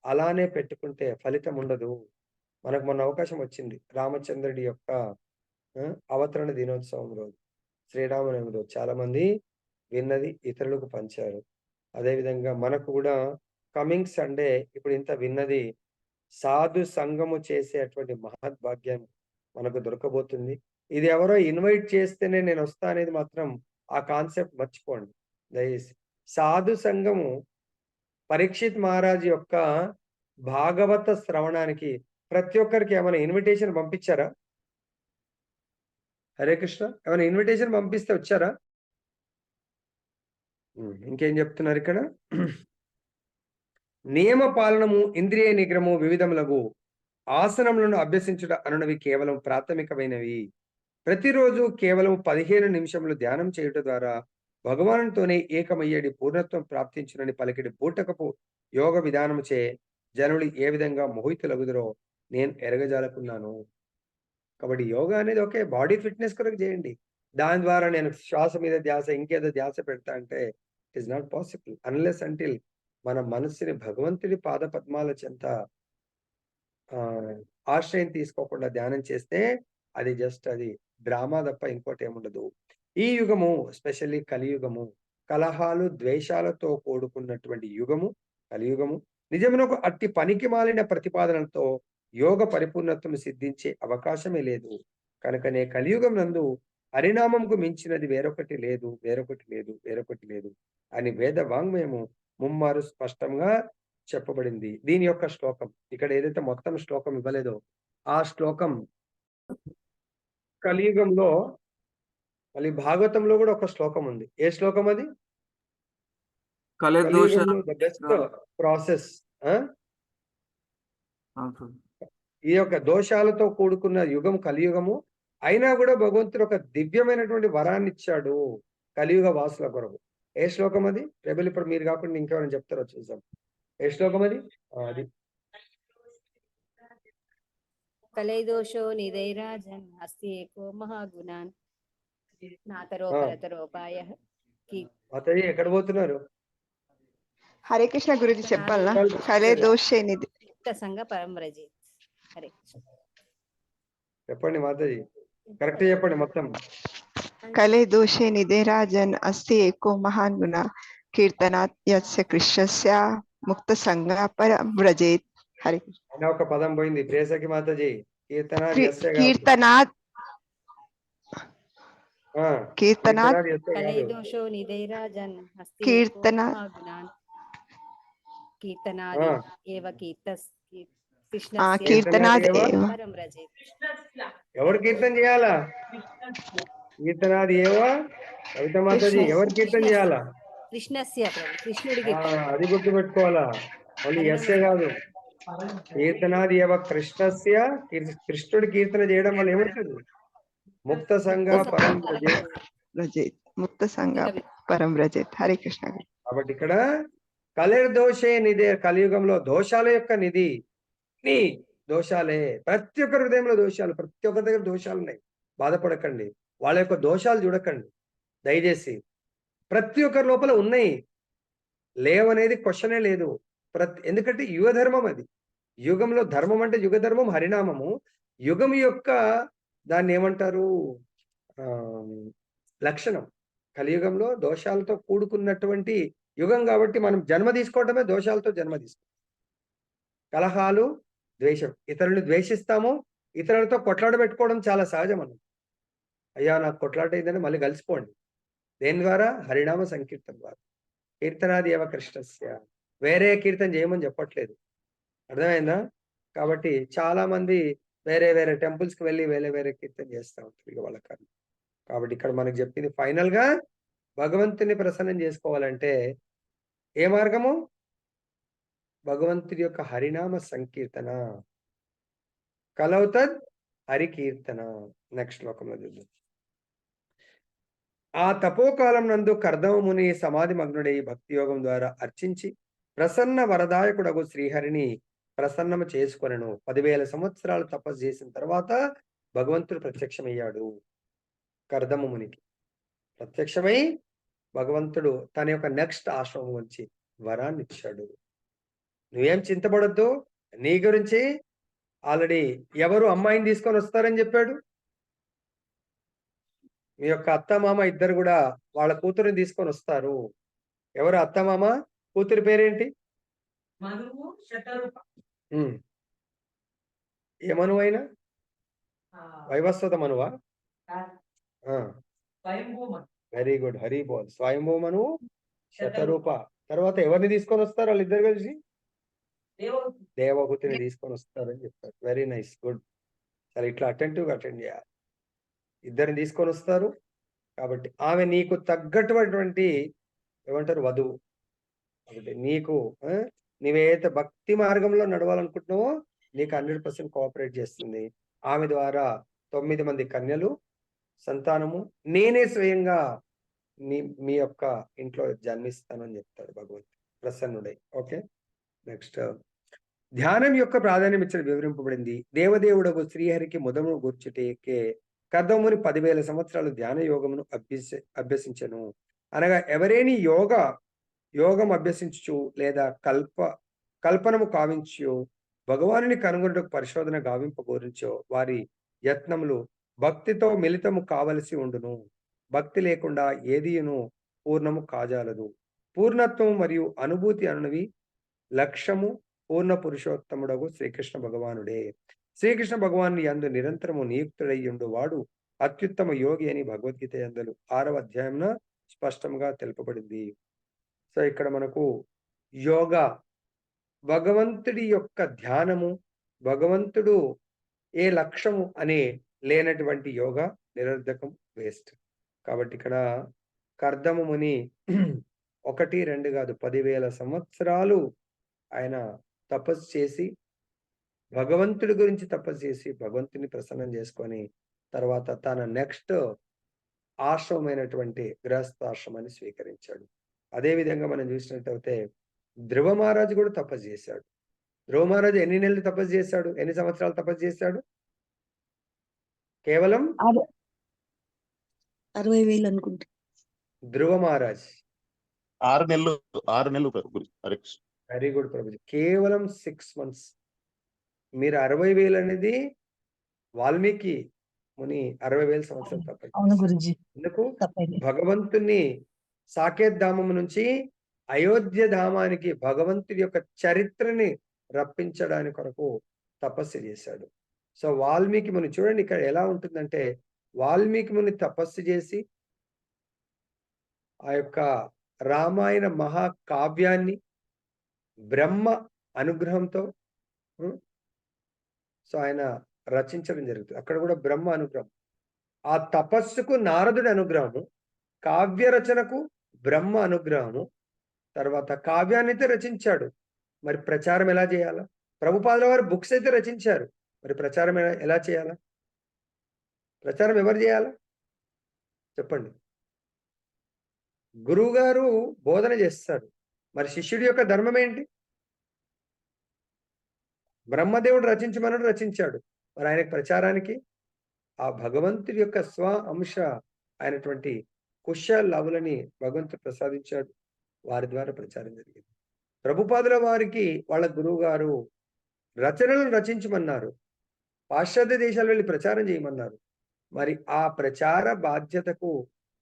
అలానే పెట్టుకుంటే ఫలితం ఉండదు. మనకు మొన్న అవకాశం వచ్చింది రామచంద్రుడి యొక్క అవతరణ దినోత్సవం రోజు, శ్రీరామనవమి రోజు చాలా మంది విన్నది ఇతరులకు పంచారు. అదేవిధంగా మనకు కూడా కమింగ్ సండే ఇప్పుడు ఇంత విన్నది సాధు సంఘము చేసేటువంటి మహద్భాగ్యం మనకు దొరకబోతుంది. ఇది ఎవరో ఇన్వైట్ చేస్తేనే నేను వస్తా అనేది మాత్రం ఆ కాన్సెప్ట్ మర్చిపోండి దయచేసి. సాధు సంఘము పరీక్షిత్ మహారాజ్ యొక్క భాగవత శ్రవణానికి ప్రతి ఒక్కరికి ఏమైనా ఇన్విటేషన్ పంపించారా? హరే కృష్ణ. ఏమైనా ఇన్విటేషన్ పంపిస్తే వచ్చారా? ఇంకేం చెప్తున్నారు ఇక్కడ? నియమ పాలనము, ఇంద్రియ నిగ్రహము వివిధములగు ఆసనములను అభ్యసించుట అనునవి కేవలం ప్రాథమికమైనవి. ప్రతిరోజు కేవలం 15 నిమిషములు ధ్యానం చేయుట ద్వారా భగవానుతోనే ఏకమయ్యేది పూర్ణత్వం ప్రాప్తించునని పలికిడి బూటకపు యోగ విధానముచే జనులు ఏ విధంగా మోహితులగుదురో నేను ఎరగజాలకున్నాను. కాబట్టి యోగా అనేది ఓకే, బాడీ ఫిట్నెస్ కొరకు చేయండి. దాని ద్వారా నేను శ్వాస మీద ధ్యాస, ఇంకేదో ధ్యాస పెడతా అంటే it is not possible unless until మన మనస్సుని భగవంతుడి పాద పద్మాల చెంత ఆశ్రయం తీసుకోకుండా ధ్యానం చేస్తే అది జస్ట్ అది డ్రామా తప్ప ఇంకోటి ఏముండదు. ఈ యుగము స్పెషల్లీ కలియుగము, కలహాలు ద్వేషాలతో కూడుకున్నటువంటి యుగము కలియుగము. నిజమునకు అట్టి పనికి మాలిన ప్రతిపాదనలతో యోగ పరిపూర్ణత్వం సిద్ధించే అవకాశమే లేదు. కనుకనే కలియుగం నందు హరినామంకు మించినది వేరొకటి లేదు, వేరొకటి లేదు, వేరొకటి లేదు అని వేద వాంగ్మయము ముమ్మారు స్పష్టంగా చెప్పబడింది. దీని యొక్క శ్లోకం ఇక్కడ ఏదైతే మొత్తం శ్లోకం ఇవ్వలేదో ఆ శ్లోకం కలియుగంలో మళ్ళీ భాగవతంలో కూడా ఒక శ్లోకం ఉంది. ఏ శ్లోకం అది? కలదోష కలియుగంలో ద బెస్ట్ ప్రాసెస్. ఈ యొక్క దోషాలతో కూడుకున్న యుగం కలియుగము అయినా కూడా భగవంతుడు ఒక దివ్యమైనటువంటి వరాన్ని ఇచ్చాడు కలియుగ వాసుల కొరకు. ఏ శ్లోకం అది? రేబుల్ ఇప్పుడు మీరు కాకుండా ఇంకెవరైనా చెప్తారో చూసాం. ఏ శ్లోకం అది? అది కలైదోషో నిదైరాజన్ అస్తి ఏకో మహాగుణాన్ నాతరో పరతరోపాయ అతయ్య ఎక్కడ పోతున్నారు? హరే కృష్ణ గురుజీ చెప్పాలా? కలే దోషే నిధి సంఘ పరంవ్రజే. హరే చెప్పండి మాతాజీ, కరెక్ట్ చెప్పండి మొత్తం. కలే దోషే నిధే రాజన్ అస్తి ఏకో మహాన్ గుణ కీర్తనాత్ యస్య కృష్ణస్య ముక్త సంగ పరవ్రజేత్. హరే కృష్ణ. అనే ఒక పదం పోయింది. ప్రేసకి మాతాజీ కీర్తనాత్ కీర్తనాత్ కీర్తనాత్ కలైదోషో నిదైరాజన్ అస్తి కీర్తన కీర్తనాది ఏవ కీర్తస్ కీర్తనాద్ ఏవ పరంవ్రజే. ఎవరు కీర్తన చేయాలా? కీర్తనాది ఏవో కవిత మాతాజీ ఎవరు కీర్తన చేయాలా? కృష్ణస్య కృష్ణుడికి అది గుర్తు పెట్టుకోవాలా. మళ్ళీ ఎస్ఏ కాదు. కీర్తనాది ఏవ కృష్ణస్య, కృష్ణుడి కీర్తన చేయడం వల్ల ఏమవుతుంది? ముక్త సంఘ పరం వ్రజేత్. ముక్త సంఘ పరం వ్రజేత్. హరే కృష్ణ. కాబట్టి ఇక్కడ దోషే నిధి, కలియుగంలో దోషాల యొక్క నిధి నీ దోషాలే. ప్రతి ఒక్కరి హృదయంలో దోషాలు, ప్రతి ఒక్కరి దగ్గర దోషాలు ఉన్నాయి. బాధపడకండి, వాళ్ళ యొక్క దోషాలు చూడకండి దయచేసి. ప్రతి ఒక్కరి లోపల ఉన్నాయి, లేవనేది క్వశ్చనే లేదు. ఎందుకంటే యుగ ధర్మం అది. యుగంలో ధర్మం అంటే యుగ ధర్మం హరినామము. యుగం యొక్క దాన్ని ఏమంటారు? లక్షణం. కలియుగంలో దోషాలతో కూడుకున్నటువంటి యుగం కాబట్టి మనం జన్మ తీసుకోవటమే దోషాలతో జన్మ తీసుకుంటాం. కలహాలు, ద్వేషం, ఇతరులను ద్వేషిస్తాము, ఇతరులతో కొట్లాట పెట్టుకోవడం చాలా సహజం. మనం అయ్యా నాకు కొట్లాట అయిందని మళ్ళీ కలిసిపోండి. దేని ద్వారా? హరినామ సంకీర్తన ద్వారా. కీర్తనాది ఏవ కృష్ణస్య, వేరే కీర్తన చేయమని చెప్పట్లేదు. అర్థమైందా? కాబట్టి చాలా మంది వేరే వేరే టెంపుల్స్ కి వెళ్ళి వేరే వేరే కీర్తన చేస్తూ ఉంటారు ఇక వాళ్ళ కర్మ. కాబట్టి ఇక్కడ మనకు చెప్పింది ఫైనల్ గా భగవంతుని ప్రసన్నం చేసుకోవాలంటే ఏ మార్గము? భగవంతుడి యొక్క హరినామ సంకీర్తన. కలౌతద్ హరికీర్తన. నెక్స్ట్ శ్లోకంలో చూద్దాం. ఆ తపోకాలం నందు కర్దమముని సమాధి మగ్నుడై భక్తి యోగం ద్వారా అర్చించి ప్రసన్న వరదాయకుడగు శ్రీహరిని ప్రసన్నము చేసుకొనెను. 10,000 సంవత్సరాలు తపస్సు చేసిన తర్వాత భగవంతుడు ప్రత్యక్షమయ్యాడు కర్దమమునికి. ప్రత్యక్షమై భగవంతుడు తన యొక్క నెక్స్ట్ ఆశ్రమం వచ్చి వరాన్ని ఇచ్చాడు. నువ్వేం చింతపడద్దు, నీ గురించి ఆల్రెడీ ఎవరు అమ్మాయిని తీసుకొని వస్తారని చెప్పాడు. మీ యొక్క అత్తమామ ఇద్దరు కూడా వాళ్ళ కూతురుని తీసుకొని వస్తారు. ఎవరు అత్తమామ? కూతురి పేరేంటి? ఏ మనువు అయినా? వైవస్వత మనువా? వెరీ గుడ్, హరి బోల్. స్వయంభూ మనువు, శతరూప. తర్వాత ఎవరిని తీసుకొని వస్తారు వాళ్ళిద్దరు కలిసి? దేవహూతిని తీసుకొని వస్తారని చెప్పారు. Very nice, good. సరే, ఇట్లా అటెంటివ్గా అటెండ్ చేయాలి. ఇద్దరిని తీసుకొని వస్తారు కాబట్టి ఆమె నీకు తగ్గటువంటి ఏమంటారు వధువు. కాబట్టి నీకు నీవేదైతే భక్తి మార్గంలో నడవాలనుకుంటున్నావో నీకు 100% కోఆపరేట్ చేస్తుంది. ఆమె ద్వారా 9 మంది కన్యలు, సంతానము నేనే స్వయంగా మీ యొక్క ఇంట్లో జన్మిస్తానని చెప్తాడు భగవంతుడు ప్రసన్నుడై. ఓకే, నెక్స్ట్ ధ్యానం యొక్క ప్రాధాన్యం ఇచ్చిన వివరింపబడింది. దేవదేవుడకు శ్రీహరికి ముదమును గూర్చుటకే కర్దముని 10,000 సంవత్సరాలు ధ్యాన యోగమును అభ్యసించను. అనగా ఎవరేని యోగం అభ్యసించు లేదా కల్పనము కావించు భగవానుని కనుగొనుటకు పరిశోధన గావింపగోరించో వారి యత్నములు భక్తితో మిళితము కావలసి ఉండును. భక్తి లేకుండా ఏదియును పూర్ణము కాజాలదు. పూర్ణత్వం మరియు అనుభూతి అనునవి లక్ష్యము పూర్ణ పురుషోత్తముడగు శ్రీకృష్ణ భగవానుడే. శ్రీకృష్ణ భగవాను యందు నిరంతరము నియుక్తుడయ్యుండు వాడు అత్యుత్తమ యోగి అని భగవద్గీత యందు 6వ అధ్యాయమున స్పష్టంగా తెలుపబడింది. సో ఇక్కడ మనకు యోగా భగవంతుడి యొక్క ధ్యానము, భగవంతుడు ఏ లక్ష్యము అనే లేనటువంటి యోగా నిరర్ధకం, వేస్ట్. కాబట్టి ఇక్కడ కర్దమ ముని 1, 2 కాదు 10,000 సంవత్సరాలు ఆయన తపస్సు చేసి భగవంతుడి గురించి తపస్సు చేసి భగవంతుని ప్రసన్నం చేసుకొని తర్వాత తన నెక్స్ట్ ఆశ్రమమైనటువంటి గృహస్థాశ్రమాన్ని స్వీకరించాడు. అదే విధంగా మనం చూసినట్టయితే ధ్రువ మహారాజు కూడా తపస్సు చేశాడు. ధ్రువ మహారాజు ఎన్ని నెలలు తపస్సు చేశాడు? ఎన్ని సంవత్సరాలు తపస్సు చేశాడు? కేవలం 60,000 అనుకుంటా. ధ్రువ మహారాజ్ 6 నెలలు హరే కృష్ణ. Very good Prabhuji. కేవలం 6 months. మీరు 60,000 అనేది వాల్మీకి ముని 60,000 సంవత్సరాలు తపస్సు అవును చేశాడు. గురుజీ. ఎందుకు? తప్పైంది. భగవంతుని సాకేత్ ధామం నుంచి అయోధ్య ధామానికి భగవంతుడి యొక్క చరిత్రని రప్పించడానికి కొరకు తపస్సు చేశాడు. సో వాల్మీకి ముని చూడండి ఇక్కడ ఎలా ఉంటుందంటే వాల్మీకి ముని తపస్సు చేసి ఆ యొక్క రామాయణ మహాకావ్యాన్ని బ్రహ్మ అనుగ్రహంతో సో ఆయన రచించడం జరుగుతుంది. అక్కడ కూడా బ్రహ్మ అనుగ్రహం. ఆ తపస్సుకు నారదుడి అనుగ్రహము, కావ్య రచనకు బ్రహ్మ అనుగ్రహము, తర్వాత కావ్యాన్ని అయితే రచించాడు. మరి ప్రచారం ఎలా చేయాలా? ప్రభుపాదుల వారు బుక్స్ అయితే రచించారు, మరి ప్రచారం ఎలా చేయాలా? ప్రచారం ఎవరు చేయాలా చెప్పండి? గురువు గారు బోధన చేస్తారు, మరి శిష్యుడి యొక్క ధర్మం ఏంటి? బ్రహ్మదేవుడు రచించమన్నాడు, రచించాడు. మరి ఆయనకు ప్రచారానికి ఆ భగవంతుడి యొక్క స్వ అంశ అయినటువంటి కుశలవులని భగవంతుడు ప్రసాదించాడు. వారి ద్వారా ప్రచారం జరిగింది. ప్రభుపాదుల వారికి వాళ్ళ గురువు గారు రచనలను రచించమన్నారు, పాశ్చాత్య దేశాలు వెళ్ళి ప్రచారం చేయమన్నారు. మరి ఆ ప్రచార బాధ్యతకు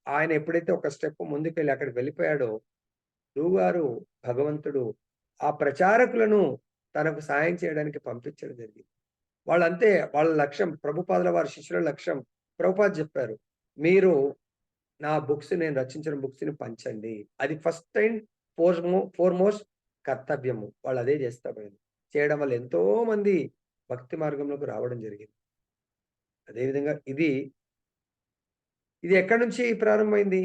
ఆయన ఎప్పుడైతే ఒక స్టెప్ ముందుకెళ్ళి అక్కడికి వెళ్ళిపోయాడో గురువు గారు భగవంతుడు ఆ ప్రచారకులను తనకు సాయం చేయడానికి పంపించడం జరిగింది. వాళ్ళంతే, వాళ్ళ లక్ష్యం, ప్రభుపాదుల వారి శిష్యుల లక్ష్యం. ప్రభుపాద చెప్పారు, మీరు నా బుక్స్, నేను రచించిన బుక్స్ ని పంచండి. అది ఫస్ట్ అండ్ ఫోర్మోస్ట్ కర్తవ్యము. వాళ్ళు అదే చేస్తా పోయింది. చేయడం వల్ల ఎంతో మంది భక్తి మార్గంలోకి రావడం జరిగింది. అదేవిధంగా ఇది ఎక్కడి నుంచి ప్రారంభమైంది?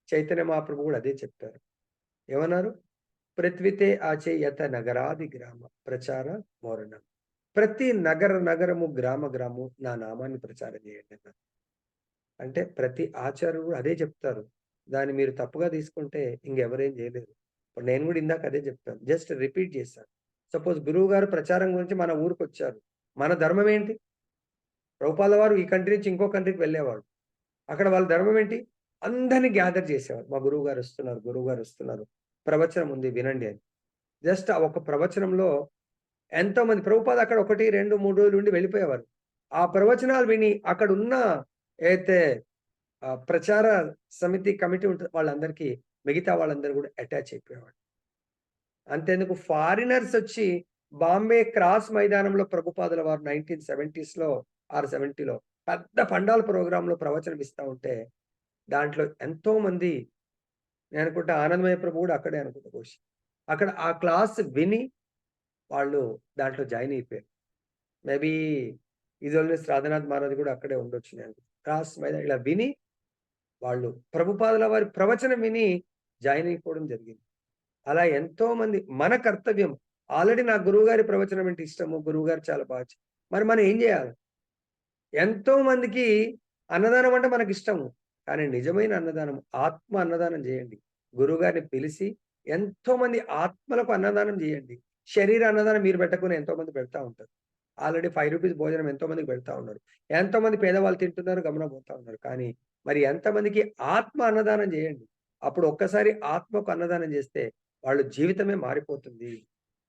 చైతన్య మహాప్రభు కూడా అదే చెప్పారు. ఏమన్నారు? పృథ్వీతే ఆచేయత నగరాది గ్రామ ప్రచార మోరణం. ప్రతి నగరము గ్రామము నా నామాన్ని ప్రచారం చేయండి అన్నారు. అంటే ప్రతి ఆచార్యులు కూడా అదే చెప్తారు. దాన్ని మీరు తప్పుగా తీసుకుంటే ఇంకెవరేం చేయలేరు. ఇప్పుడు నేను కూడా ఇందాక అదే చెప్తాను, జస్ట్ రిపీట్ చేశాను. సపోజ్ గురువు గారు ప్రచారం గురించి మన ఊరికి వచ్చారు, మన ధర్మం ఏంటి? ప్రభుపాద వారు ఈ కంట్రీ నుంచి ఇంకో కంట్రీకి వెళ్ళేవాడు. అక్కడ వాళ్ళ ధర్మం ఏంటి? అందరినీ గ్యాదర్ చేసేవారు. మా గురువు గారు వస్తున్నారు, ప్రవచనం ఉంది వినండి అని. జస్ట్ ఆ ఒక ప్రవచనంలో ఎంతో మంది, ప్రభుపాద అక్కడ 1, 2, 3 రోజులు ఉండి వెళ్ళిపోయేవారు. ఆ ప్రవచనాలు విని అక్కడ ఉన్న అయితే ప్రచార సమితి కమిటీ ఉంటుంది, వాళ్ళందరికీ మిగతా వాళ్ళందరూ కూడా అటాచ్ అయిపోయేవాడు. అంతేందుకు ఫారినర్స్ వచ్చి బాంబే క్రాస్ మైదానంలో ప్రభుపాదుల వారు 1970s ఆర్ 70లో పెద్ద పండాల ప్రోగ్రాంలో ప్రవచనం ఇస్తా ఉంటే దాంట్లో ఎంతో మంది, నేను అనుకుంటా ఆనందమయ ప్రభు కూడా అక్కడే అనుకుంటా కోసి, అక్కడ ఆ క్లాస్ విని వాళ్ళు దాంట్లో జాయిన్ అయిపోయారు. మేబీ ఈజోల్నెస్ రాధనాథ్ మహారాజ్ కూడా అక్కడే ఉండొచ్చు. నేను క్లాస్ మీద ఇలా విని వాళ్ళు ప్రభుపాదుల వారి ప్రవచనం విని జాయిన్ అయిపోవడం జరిగింది. అలా ఎంతో మంది. మన కర్తవ్యం, ఆల్రెడీ నా గురువు గారి ప్రవచనం అంటే ఇష్టము, గురువు గారు చాలా బాగా, మరి మనం ఏం చేయాలి? ఎంతో మందికి అన్నదానం అంటే మనకి ఇష్టము, కానీ నిజమైన అన్నదానం, ఆత్మ అన్నదానం చేయండి. గురువు గారిని పిలిచి ఎంతో మంది ఆత్మలకు అన్నదానం చేయండి. శరీర అన్నదానం మీరు పెట్టకుండా ఎంతో మంది పెడతా ఉంటారు. ఆల్రెడీ 5 రూపీస్ భోజనం ఎంతో మందికి పెడతా ఉన్నారు. ఎంతో మంది పేదవాళ్ళు తింటున్నారు, గమనం పోతా ఉన్నారు. కానీ మరి ఎంతమందికి ఆత్మ అన్నదానం చేయండి. అప్పుడు ఒక్కసారి ఆత్మకు అన్నదానం చేస్తే వాళ్ళ జీవితమే మారిపోతుంది.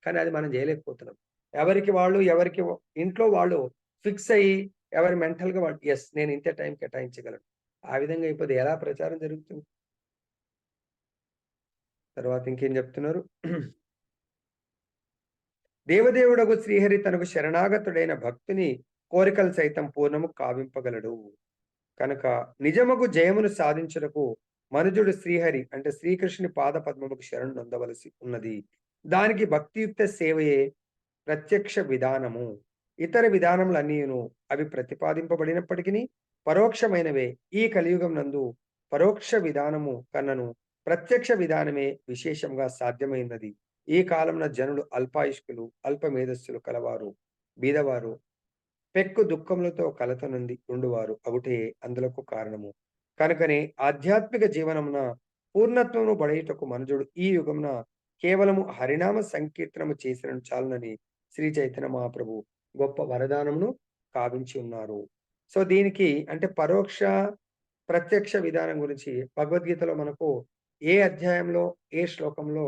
కానీ అది మనం చేయలేకపోతున్నాం. ఎవరికి ఇంట్లో వాళ్ళు ఫిక్స్ అయ్యి ఎవరి మెంటల్‌గా వాళ్ళు యెస్ నేను ఇంతే టైం కేటాయించగలను. ఆ విధంగా అయిపోతే ఎలా ప్రచారం జరుగుతుంది? తర్వాత ఇంకేం చెప్తున్నారు? దేవదేవుడగు శ్రీహరి తనకు శరణాగతుడైన భక్తుని కోరికలు సైతం పూర్ణము కావింపగలడు. కనుక నిజముగు జయమును సాధించుటకు మనుజుడు శ్రీహరి అంటే శ్రీకృష్ణుని పాద పద్మముకు శరణు నొందవలసి ఉన్నది. దానికి భక్తియుక్త సేవయే ప్రత్యక్ష విధానము. ఇతర విధానములన్నీయును అవి ప్రతిపాదింపబడినప్పటికీ పరోక్షమైనవే. ఈ కలియుగం నందు పరోక్ష విధానము కన్నను ప్రత్యక్ష విధానమే విశేషంగా సాధ్యమైనది. ఈ కాలమున జనులు అల్పాయుష్కులు, అల్ప మేధస్సులు కలవారు, బీదవారు, పెక్కు దుఃఖములతో కలత నుండి ఉండువారు అగుటే అందులకు కారణము. కనుకనే ఆధ్యాత్మిక జీవనమున పూర్ణత్వమును బడయుటకు మనుజుడు ఈ యుగమున కేవలము హరినామ సంకీర్తనము చేసిన చాలునని శ్రీ చైతన్య మహాప్రభు గొప్ప వరదానమును కావించి ఉన్నారు. సో దీనికి అంటే పరోక్ష ప్రత్యక్ష విధానం గురించి భగవద్గీతలో మనకు ఏ అధ్యాయంలో ఏ శ్లోకంలో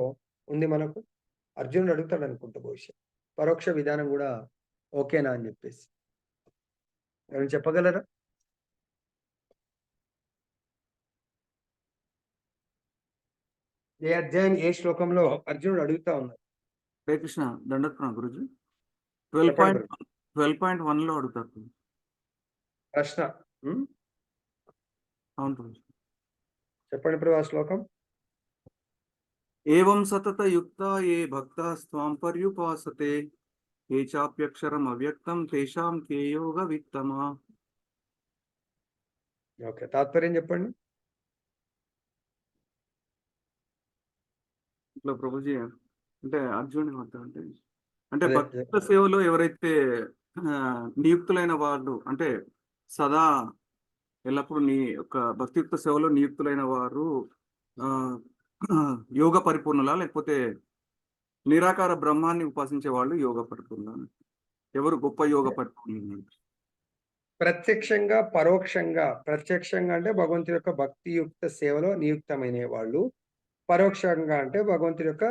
ఉంది? మనకు అర్జునుడు అడుగుతాడు అనుకుంటా బహుశా పరోక్ష విధానం కూడా ఓకేనా అని చెప్పేసి. ఏమైనా చెప్పగలరా? ఏ అధ్యాయం ఏ శ్లోకంలో అర్జునుడు అడుగుతా ఉన్నారు? హరే కృష్ణ దండత్న గురుజీ చెప్పండి గురు. 12.1 అడుగుతారు. ప్రశ్న అవును గురుజీ. చెప్పండి ప్రభు ఆ శ్లోకం. ఏవం సతత యుక్త ఏ భక్త స్వాం పర్యుపాసతే ఏ చాప్యక్షరం అవ్యక్తం తేషాం కే యోగ విత్తమా. ఓకే, తాత్పర్యం చెప్పండి. ఇట్లా ప్రభుజీ అంటే అర్జునుడి వద్ద అంటే అదే, భక్త సేవలో ఎవరైతే నియుక్తులైన వాళ్ళు అంటే సదా ఎల్లప్పుడూ నీ యొక్క భక్తియుక్త సేవలో నియుక్తులైన వారు యోగ పరిపూర్ణులా లేకపోతే నిరాకార బ్రహ్మాన్ని ఉపాసించే వాళ్ళు యోగ పరిపూర్ణ? ఎవరు గొప్ప యోగ పరిపూర్ణులు? ప్రత్యక్షంగా పరోక్షంగా. ప్రత్యక్షంగా అంటే భగవంతుడి యొక్క భక్తియుక్త సేవలో నియుక్తమైన వాళ్ళు. పరోక్షంగా అంటే భగవంతుడి యొక్క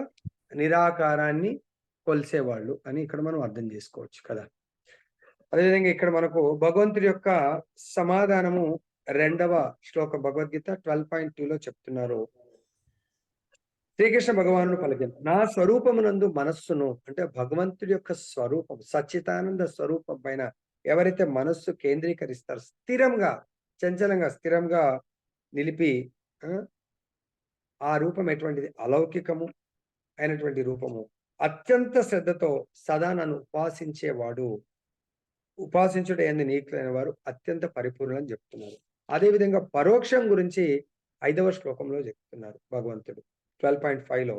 నిరాకారాన్ని కొలిసేవాళ్ళు అని ఇక్కడ మనం అర్థం చేసుకోవచ్చు కదా. అదేవిధంగా ఇక్కడ మనకు భగవంతుడి యొక్క సమాధానము 2వ శ్లోక భగవద్గీత 12.2లో చెప్తున్నారు. శ్రీకృష్ణ భగవానుడు పలికిన నా స్వరూపమునందు మనస్సును అంటే భగవంతుడి యొక్క స్వరూపం సచ్చిదానంద స్వరూపం పైన ఎవరైతే మనస్సు కేంద్రీకరిస్తారో స్థిరంగా చంచలంగా స్థిరంగా నిలిపి ఆ రూపం ఎటువంటిది? అలౌకికము అయినటువంటి రూపము. అత్యంత శ్రద్ధతో సదా నన్ను ఉపాసించుట ఎందు నియుక్తులైన వారు అత్యంత పరిపూర్ణులని చెప్తున్నారు. అదేవిధంగా పరోక్షం గురించి 5వ శ్లోకంలో చెప్తున్నారు భగవంతుడు 12.5లో.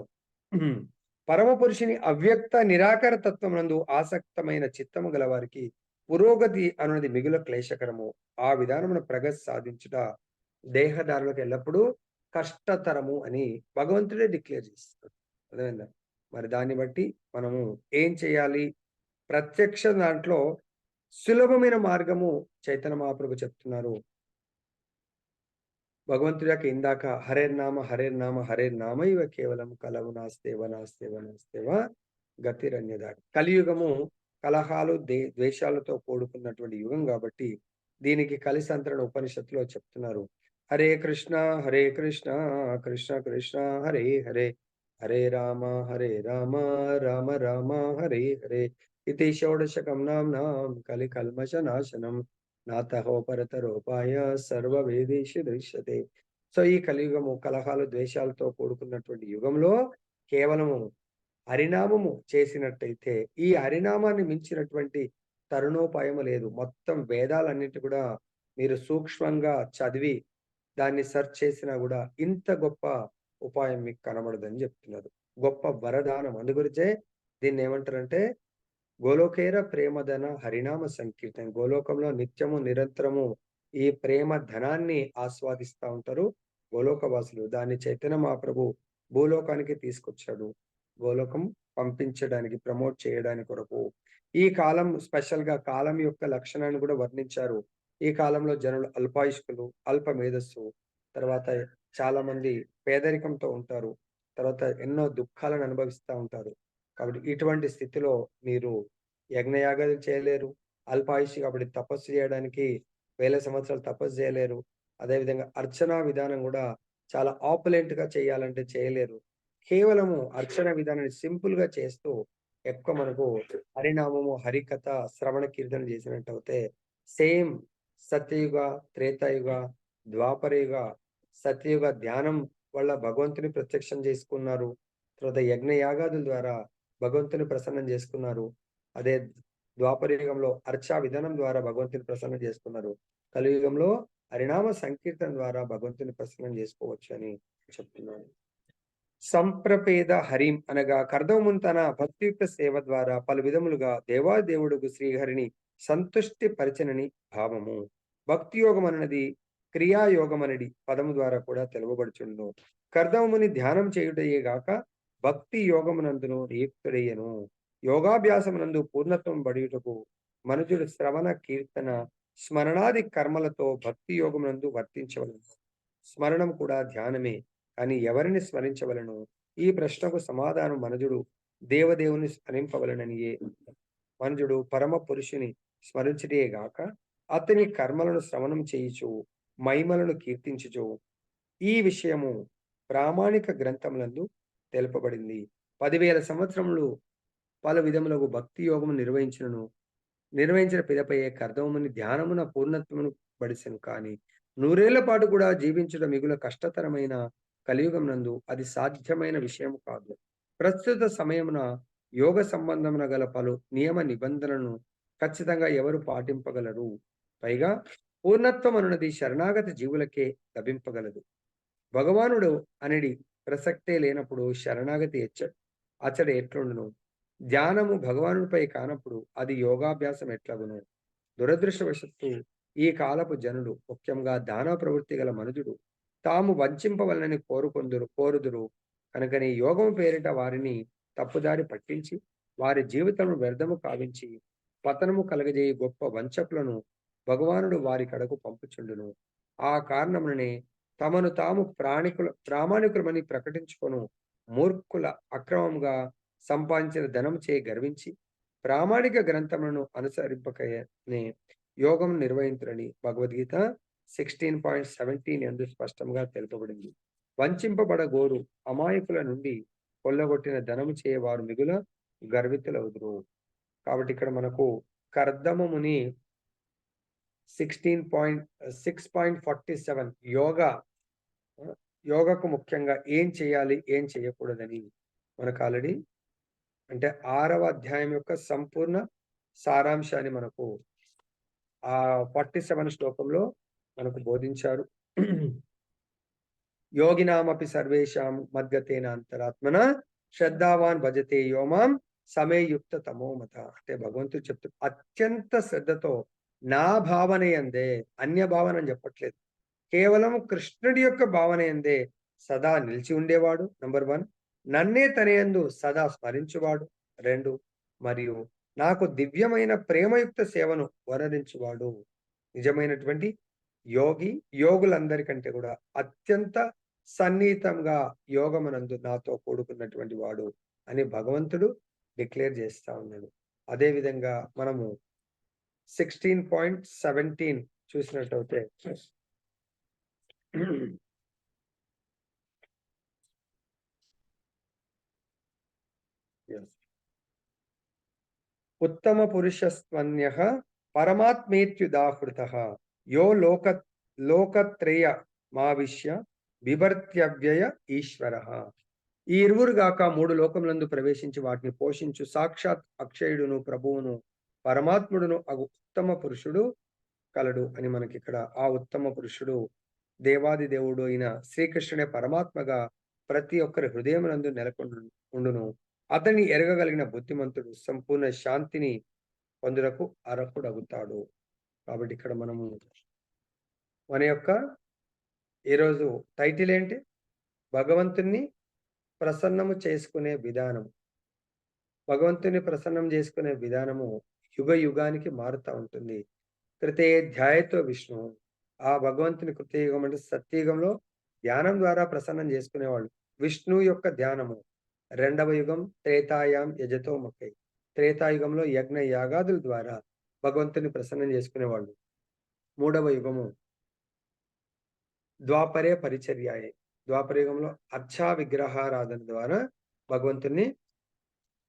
పరమ పురుషుని అవ్యక్త నిరాకార తత్వం నందు ఆసక్తమైన చిత్తము గల వారికి పురోగతి అనున్నది మిగుల క్లేశకరము. ఆ విధానమున ప్రగతి సాధించుట దేహదారులకు ఎల్లప్పుడూ కష్టతరము అని భగవంతుడే డిక్లేర్ చేస్తారు. అదేవిధంగా మరి దాన్ని బట్టి మనము ఏం చేయాలి? ప్రత్యక్ష దాంట్లో సులభమైన మార్గము చైతన్య మహాప్రభు చెప్తున్నారు. భగవంతుడి యొక్క ఇందాక హరేర్నామ ఇవ కేవలం కలవు నాస్తేవ గతిరన్యద. కలియుగము కలహాలు ద్వేషాలతో కూడుకున్నటువంటి యుగం కాబట్టి దీనికి కలిసంతరణ ఉపనిషత్తులో చెప్తున్నారు. హరే కృష్ణ కృష్ణ కృష్ణ హరే హరే, హరే రామ రామ రామ హరే హరే. ఇది షోడశకం నామ్నాం కలి కల్మష నాశనం నాతహో పరతరోపాయ సర్వ వేదేషు దృశ్యతే. సో ఈ కలియుగము కలహాలు ద్వేషాలతో కూడుకున్నటువంటి యుగంలో కేవలము హరినామము చేసినట్టయితే ఈ హరినామాన్ని మించినటువంటి తరుణోపాయము లేదు. మొత్తం వేదాలన్నిటి కూడా మీరు సూక్ష్మంగా చదివి దాన్ని సెర్చ్ చేసినా కూడా ఇంత గొప్ప ఉపాయం మీకు కనబడదని చెప్తున్నారు. గొప్ప వరదానం. అందుగురించే దీన్ని ఏమంటారంటే గోలోకేర ప్రేమధన హరినామ సంకీర్తన. గోలోకంలో నిత్యము నిరంతరము ఈ ప్రేమ ధనాన్ని ఆస్వాదిస్తూ ఉంటారు గోలోకవాసులు. దాన్ని చైతన్య మహాప్రభు భూలోకానికి తీసుకొచ్చాడు. గోలోకం పంపించడానికి, ప్రమోట్ చేయడానికి కొరకు ఈ కాలం స్పెషల్ గా కాలం యొక్క లక్షణాన్ని కూడా వర్ణించారు. ఈ కాలంలో జనులు అల్పాయుష్కులు, అల్ప మేధస్సు, తర్వాత చాలా మంది పేదరికంతో ఉంటారు. తర్వాత ఎన్నో దుఃఖాలను అనుభవిస్తూ ఉంటారు. కాబట్టి ఇటువంటి స్థితిలో మీరు యజ్ఞయాగాలు చేయలేరు. అల్పాయుషి కాబట్టి తపస్సు చేయడానికి వేల సంవత్సరాలు తపస్సు చేయలేరు. అదేవిధంగా అర్చనా విధానం కూడా చాలా ఆపులెంట్ గా చేయాలంటే చేయలేరు. కేవలము అర్చన విధానాన్ని సింపుల్ గా చేస్తూ ఎక్కువ మనకు హరినామము, హరికథ, శ్రవణ కీర్తన చేసినట్టయితే సేమ్ సత్యయుగ, త్రేతాయుగ, ద్వాపరయుగ, సత్యయుగ ధ్యానం వల్ల భగవంతుని ప్రత్యక్షం చేసుకున్నారు. తర్వాత యజ్ఞ యాగాదుల ద్వారా భగవంతుని ప్రసన్నం చేసుకున్నారు. అదే ద్వాపర యుగంలో అర్చా విధానం ద్వారా భగవంతుని ప్రసన్నం చేసుకున్నారు. కలియుగంలో హరినామ సంకీర్తన ద్వారా భగవంతుని ప్రసన్నం చేసుకోవచ్చు అని చెప్తున్నాను. సంప్రపేద హరిం అనగా కర్దముని తన భక్తియుక్త సేవ ద్వారా పలు విధములుగా దేవాదేవుడుకు శ్రీహరిని సంతుష్టి పరిచనని భావము. భక్తి యోగం అన్నది క్రియాయోగం అనేది పదము ద్వారా కూడా తెలువబడుచుండు. కర్దముని ధ్యానం చేయుటయే గాక భక్తి యోగమునందును నియుక్తుడయ్యను. యోగాభ్యాసమునందు పూర్ణత్వం బడియుటకు మనుజుడు శ్రవణ, కీర్తన, స్మరణాది కర్మలతో భక్తి యోగమునందు వర్తించవలను. స్మరణం కూడా ధ్యానమే. కానీ ఎవరిని స్మరించవలను? ఈ ప్రశ్నకు సమాధానం మనుజుడు దేవదేవుని స్మరింపవలననియే. మనుజుడు పరమ పురుషుని స్మరించుటే గాక అతని కర్మలను శ్రవణం చేయుచు మహిమలను కీర్తించుచు ఈ విషయము ప్రామాణిక గ్రంథములందు తెలుపబడింది. 10,000 సంవత్సరములు పలు విధములకు భక్తి యోగము నిర్వహించిన పిదపయే కర్దముని ధ్యానమున పూర్ణత్వమును బడిసెను. కానీ 100 ఏళ్ల పాటు కూడా జీవించడం మిగుల కష్టతరమైన కలియుగం నందు అది సాధ్యమైన విషయం కాదు. ప్రస్తుత సమయమున యోగ సంబంధమున గల పలు నియమ నిబంధనలను ఖచ్చితంగా ఎవరు పాటింపగలరు? పైగా పూర్ణత్వం అనున్నది శరణాగతి జీవులకే లభింపగలదు. భగవానుడు అనేది ప్రసక్తే లేనప్పుడు శరణాగతి అచ్చడి ఎట్లుండును? ధ్యానము భగవానుడిపై కానప్పుడు అది యోగాభ్యాసం ఎట్లగును? దురదృష్టవశత్తు ఈ కాలపు జనులు, ముఖ్యంగా దానవ ప్రవృత్తి గల మనుజుడు తాము వంచింపవలనని కోరుదురు. కనుకని యోగము పేరిట వారిని తప్పుదారి పట్టించి వారి జీవితము వ్యర్థము కావించి పతనము కలగజేయి గొప్ప వంచకులను భగవానుడు వారి కడకు పంపుచుండును. ఆ కారణముననే తమను తాము ప్రామాణికులమని ప్రకటించుకొను మూర్ఖుల అక్రమంగా సంపాదించిన ధనం చే గర్వించి ప్రామాణిక గ్రంథములను అనుసరింపకనే యోగం నిర్వహించురని భగవద్గీత 16.17 ఎందు స్పష్టంగా తెలుపబడింది. వంచింపబడగోరు అమాయకుల నుండి కొల్లగొట్టిన ధనము చేయవారు మిగుల గర్వితులవుదురు. కాబట్టి ఇక్కడ మనకు కర్దమముని 6.47 యోగకు ముఖ్యంగా ఏం చేయాలి, ఏం చేయకూడదని మనకు ఆల్రెడీ అంటే 6వ అధ్యాయం యొక్క సంపూర్ణ సారాంశాన్ని మనకు ఆ 47 శ్లోకంలో మనకు బోధించారు. యోగినామపి సర్వేషాం మద్గతేన అంతరాత్మన శ్రద్ధావాన్ భజతే యోమాం సమేయుక్త తమోమత. అంటే భగవంతుడు చెప్తూ అత్యంత శ్రద్ధతో నా భావన ఎందే, అన్య భావన అని చెప్పట్లేదు, కేవలం కృష్ణుడి యొక్క భావన ఎందే సదా నిలిచి ఉండేవాడు. నంబర్ 1. నన్నే తనయందు సదా స్మరించువాడు. 2. మరియు నాకు దివ్యమైన ప్రేమయుక్త సేవను వరదించువాడు. నిజమైనటువంటి యోగి యోగులందరికంటే కూడా అత్యంత సన్నిహితంగా యోగమనందు నాతో కూడుకున్నటువంటి వాడు అని భగవంతుడు డిక్లేర్ చేస్తా ఉన్నాడు. అదే విధంగా మనము 16.17 చూసినట్టయితే ఉత్తమ పురుషస్త్వన్యః పరమాత్మేత్యుదాహృతః యో లోకత్రయ మావిశ్య బిభర్త్యవ్యయ ఈశ్వరః. ఈ ఇరువురు గాక 3 లోకములందు ప్రవేశించి వాటిని పోషించు సాక్షాత్ అక్షయుడును ప్రభువును పరమాత్ముడును అగు ఉత్తమ పురుషుడు కలడు అని మనకి ఇక్కడ ఆ ఉత్తమ పురుషుడు దేవాది దేవుడు అయిన శ్రీకృష్ణుడే పరమాత్మగా ప్రతి ఒక్కరి హృదయమునందు నెలకొండును. అతన్ని ఎరగగలిగిన బుద్ధిమంతుడు సంపూర్ణ శాంతిని పొందుటకు అర్హుడగుతాడు. కాబట్టి ఇక్కడ మనము మన యొక్క ఈరోజు టైటిల్ ఏంటి? భగవంతుణ్ణి ప్రసన్నము చేసుకునే విధానం. భగవంతుని ప్రసన్నం చేసుకునే విధానము యుగ యుగానికి మారుతూ ఉంటుంది. కృతే ధ్యాయతో విష్ణు, ఆ భగవంతుని కృతయుగం అంటే సత్యయుగంలో ధ్యానం ద్వారా ప్రసన్నం చేసుకునేవాళ్ళు. విష్ణు యొక్క ధ్యానము. రెండవ యుగం త్రేతాయాం యజతో మకై, త్రేతాయుగంలో యజ్ఞ యాగాదుల ద్వారా భగవంతుని ప్రసన్నం చేసుకునేవాళ్ళు. మూడవ యుగము ద్వాపరే పరిచర్యాయే, ద్వాపర యుగంలో అర్చా విగ్రహారాధన ద్వారా భగవంతుని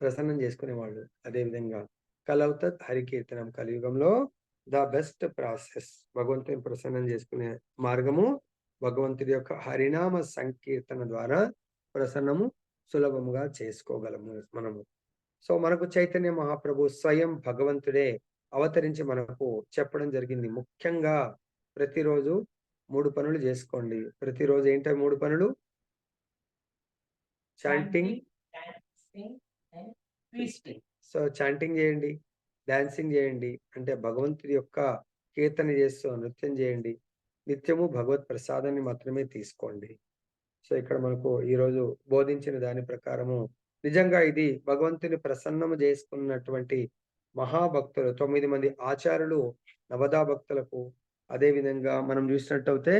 ప్రసన్నం చేసుకునేవాళ్ళు. అదేవిధంగా కలౌతత్ హరికీర్తనం, కలియుగంలో ద బెస్ట్ ప్రాసెస్, భగవంతుని ప్రసన్నం చేసుకునే మార్గము భగవంతుడి యొక్క హరినామ సంకీర్తన ద్వారా ప్రసన్నము సులభముగా చేసుకోగలము మనము. సో మనకు చైతన్య మహాప్రభు స్వయం భగవంతుడే అవతరించి మనకు చెప్పడం జరిగింది. ముఖ్యంగా ప్రతిరోజు 3 పనులు చేసుకోండి. ప్రతిరోజు ఏంటో 3 పనులు? చాంటింగ్, సో చాంటింగ్ చేయండి, డాన్సింగ్ చేయండి, అంటే భగవంతుడి యొక్క కీర్తన చేస్తూ నృత్యం చేయండి. నిత్యము భగవత్ ప్రసాదాన్ని మాత్రమే తీసుకోండి. సో ఇక్కడ మనకు ఈరోజు బోధించిన దాని ప్రకారము నిజంగా ఇది భగవంతుని ప్రసన్నము చేసుకున్నటువంటి మహాభక్తులు 9 మంది ఆచార్యులు నవదా భక్తులకు, అదే విధంగా మనం చూసినట్టయితే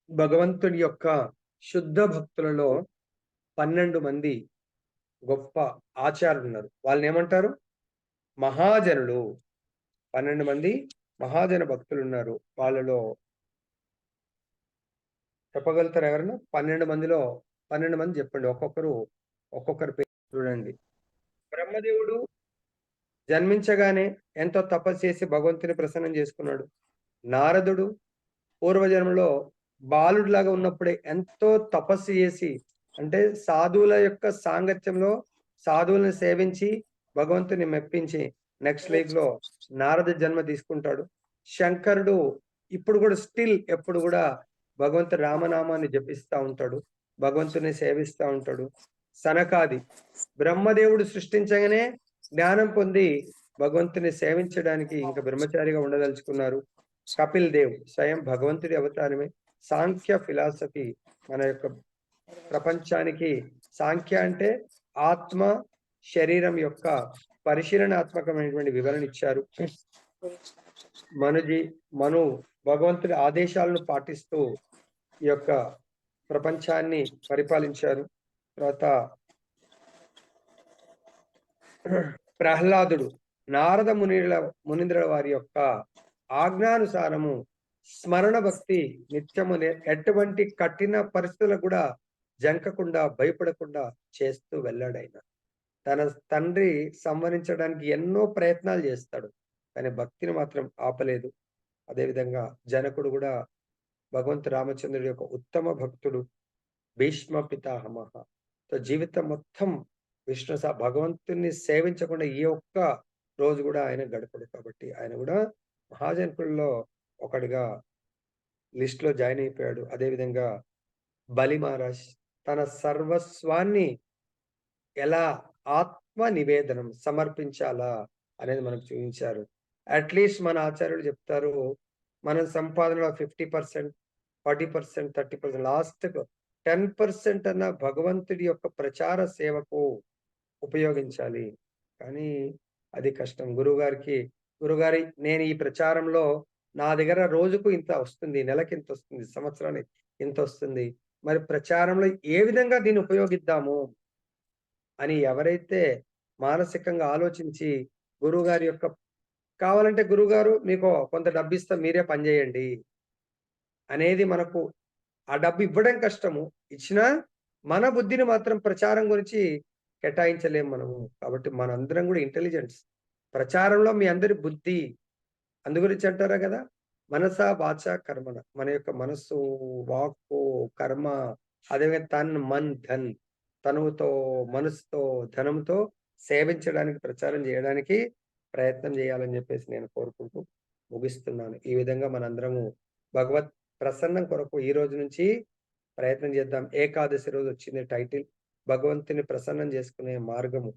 భగవంతుడి యొక్క శుద్ధ భక్తులలో 12 మంది గొప్ప ఆచార్యులు ఉన్నారు. వాళ్ళని ఏమంటారు? మహాజనులు. 12 మంది మహాజన భక్తులు ఉన్నారు. వాళ్ళలో చెప్పగలుగుతారు ఎవరన్నా? 12 మందిలో 12 మంది చెప్పండి. ఒక్కొక్కరు పేరు చూడండి. బ్రహ్మదేవుడు జన్మించగానే ఎంతో తపస్సు చేసి భగవంతుని ప్రసన్నం చేసుకున్నాడు. నారదుడు పూర్వజన్మలో బాలుడిలాగా ఉన్నప్పుడే ఎంతో తపస్సు చేసి, అంటే సాధువుల యొక్క సాంగత్యంలో సాధువులను సేవించి భగవంతుని మెప్పించి నెక్స్ట్ లైఫ్ లో నారద జన్మ తీసుకుంటాడు. శంకరుడు ఇప్పుడు కూడా స్టిల్ ఎప్పుడు కూడా భగవంతు రామనామాన్ని జపిస్తా ఉంటాడు, భగవంతుని సేవిస్తా ఉంటాడు. సనకాది బ్రహ్మదేవుడు సృష్టించగానే జ్ఞానం పొంది భగవంతుని సేవించడానికి ఇంకా బ్రహ్మచారిగా ఉండదలుచుకున్నారు. కపిల్ దేవ్ స్వయం భగవంతుడి అవతారమే. సాంఖ్య ఫిలాసఫీ మన యొక్క ప్రపంచానికి, సాంఖ్య అంటే ఆత్మ శరీరం యొక్క పరిశీలనాత్మకమైనటువంటి వివరణ ఇచ్చారు. మను భగవంతుడి ఆదేశాలను పాటిస్తూ ఈ యొక్క ప్రపంచాన్ని పరిపాలించారు. తర్వాత ప్రహ్లాదుడు నారద మునీంద్రుల వారి యొక్క ఆజ్ఞానుసారము స్మరణ భక్తి నిత్యము ఎటువంటి కఠిన పరిస్థితులకు కూడా జంకకుండా భయపడకుండా చేస్తూ వెళ్ళాడు. తన తండ్రి సంవరించడానికి ఎన్నో ప్రయత్నాలు చేస్తాడు, కానీ భక్తిని మాత్రం ఆపలేదు. అదేవిధంగా జనకుడు కూడా భగవంతు రామచంద్రుడి యొక్క ఉత్తమ భక్తుడు. భీష్మ పితామహ జీవితం మొత్తం విష్ణు భగవంతుని సేవించకుండా ఏ ఒక్క రోజు కూడా ఆయన గడపడు. కాబట్టి ఆయన కూడా మహాజనకుల్లో ఒకటిగా లిస్ట్ లో జాయిన్ అయిపోయాడు. అదేవిధంగా బలి మహారాజ్ తన సర్వస్వాన్ని ఎలా ఆత్మ నివేదనం సమర్పించాలా అనేది మనకు చూపించారు. అట్లీస్ట్ మన ఆచార్యులు చెప్తారు, మనం సంపాదనలో 50%, 40%, 30%, లాస్ట్ 10% అన్న భగవంతుడి యొక్క ప్రచార సేవకు ఉపయోగించాలి. కానీ అది కష్టం. గురుగారి నేను ఈ ప్రచారంలో నా దగ్గర రోజుకు ఇంత వస్తుంది, నెలకి ఇంత వస్తుంది, సంవత్సరానికి ఇంత వస్తుంది, మరి ప్రచారంలో ఏ విధంగా దీన్ని ఉపయోగిద్దాము అని ఎవరైతే మానసికంగా ఆలోచించి గురువుగారి యొక్క కావాలంటే గురువుగారు మీకు కొంత డబ్బు ఇస్తా, మీరే పనిచేయండి అనేది మనకు ఆ డబ్బు ఇవ్వడం కష్టము, ఇచ్చినా మన బుద్ధిని మాత్రం ప్రచారం గురించి కేటాయించలేము మనము. కాబట్టి మనందరం కూడా ఇంటెలిజెన్స్. ప్రచారంలో మీ అందరి బుద్ధి అందు గురించి అంటారా కదా, మనస వాచ కర్మన, మన యొక్క మనస్సు, వాక్కు, కర్మ, అదేవిధంగా తన్ మన్ ధన్, తనువుతో, మనసుతో, ధనంతో సేవించడానికి, ప్రచారం చేయడానికి ప్రయత్నం చేయాలని చెప్పేసి నేను కోరుకుంటూ ముగిస్తున్నాను. ఈ విధంగా మనందరము భగవత్ ప్రసన్నం కొరకు ఈ రోజు నుంచి ప్రయత్నం చేద్దాం. ఏకాదశి రోజు వచ్చింది టైటిల్, భగవంతుని ప్రసన్నం చేసుకునే మార్గము.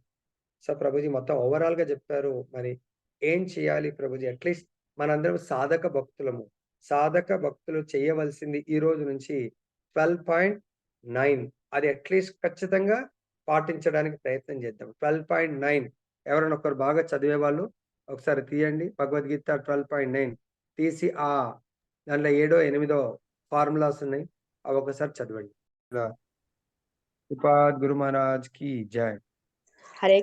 సో ప్రభుజీ మొత్తం ఓవరాల్ గా చెప్పారు. మరి ఏం చేయాలి ప్రభుజీ? అట్లీస్ట్ మనందరం సాధక భక్తులము. సాధక భక్తులు చేయవలసింది ఈ రోజు నుంచి 12.9, అది అట్లీస్ట్ ఖచ్చితంగా పాటించడానికి ప్రయత్నం చేద్దాం. 12.9 ఎవరైనా ఒకరు బాగా చదివే వాళ్ళు ఒకసారి తీయండి. భగవద్గీత 12.9 తీసి దాంట్లో 7, 8 ఫార్ములాస్ ఉన్నాయి. అవి ఒకసారి చదవండి. కృపాద్ గురు మహారాజ్ కి జై. హరే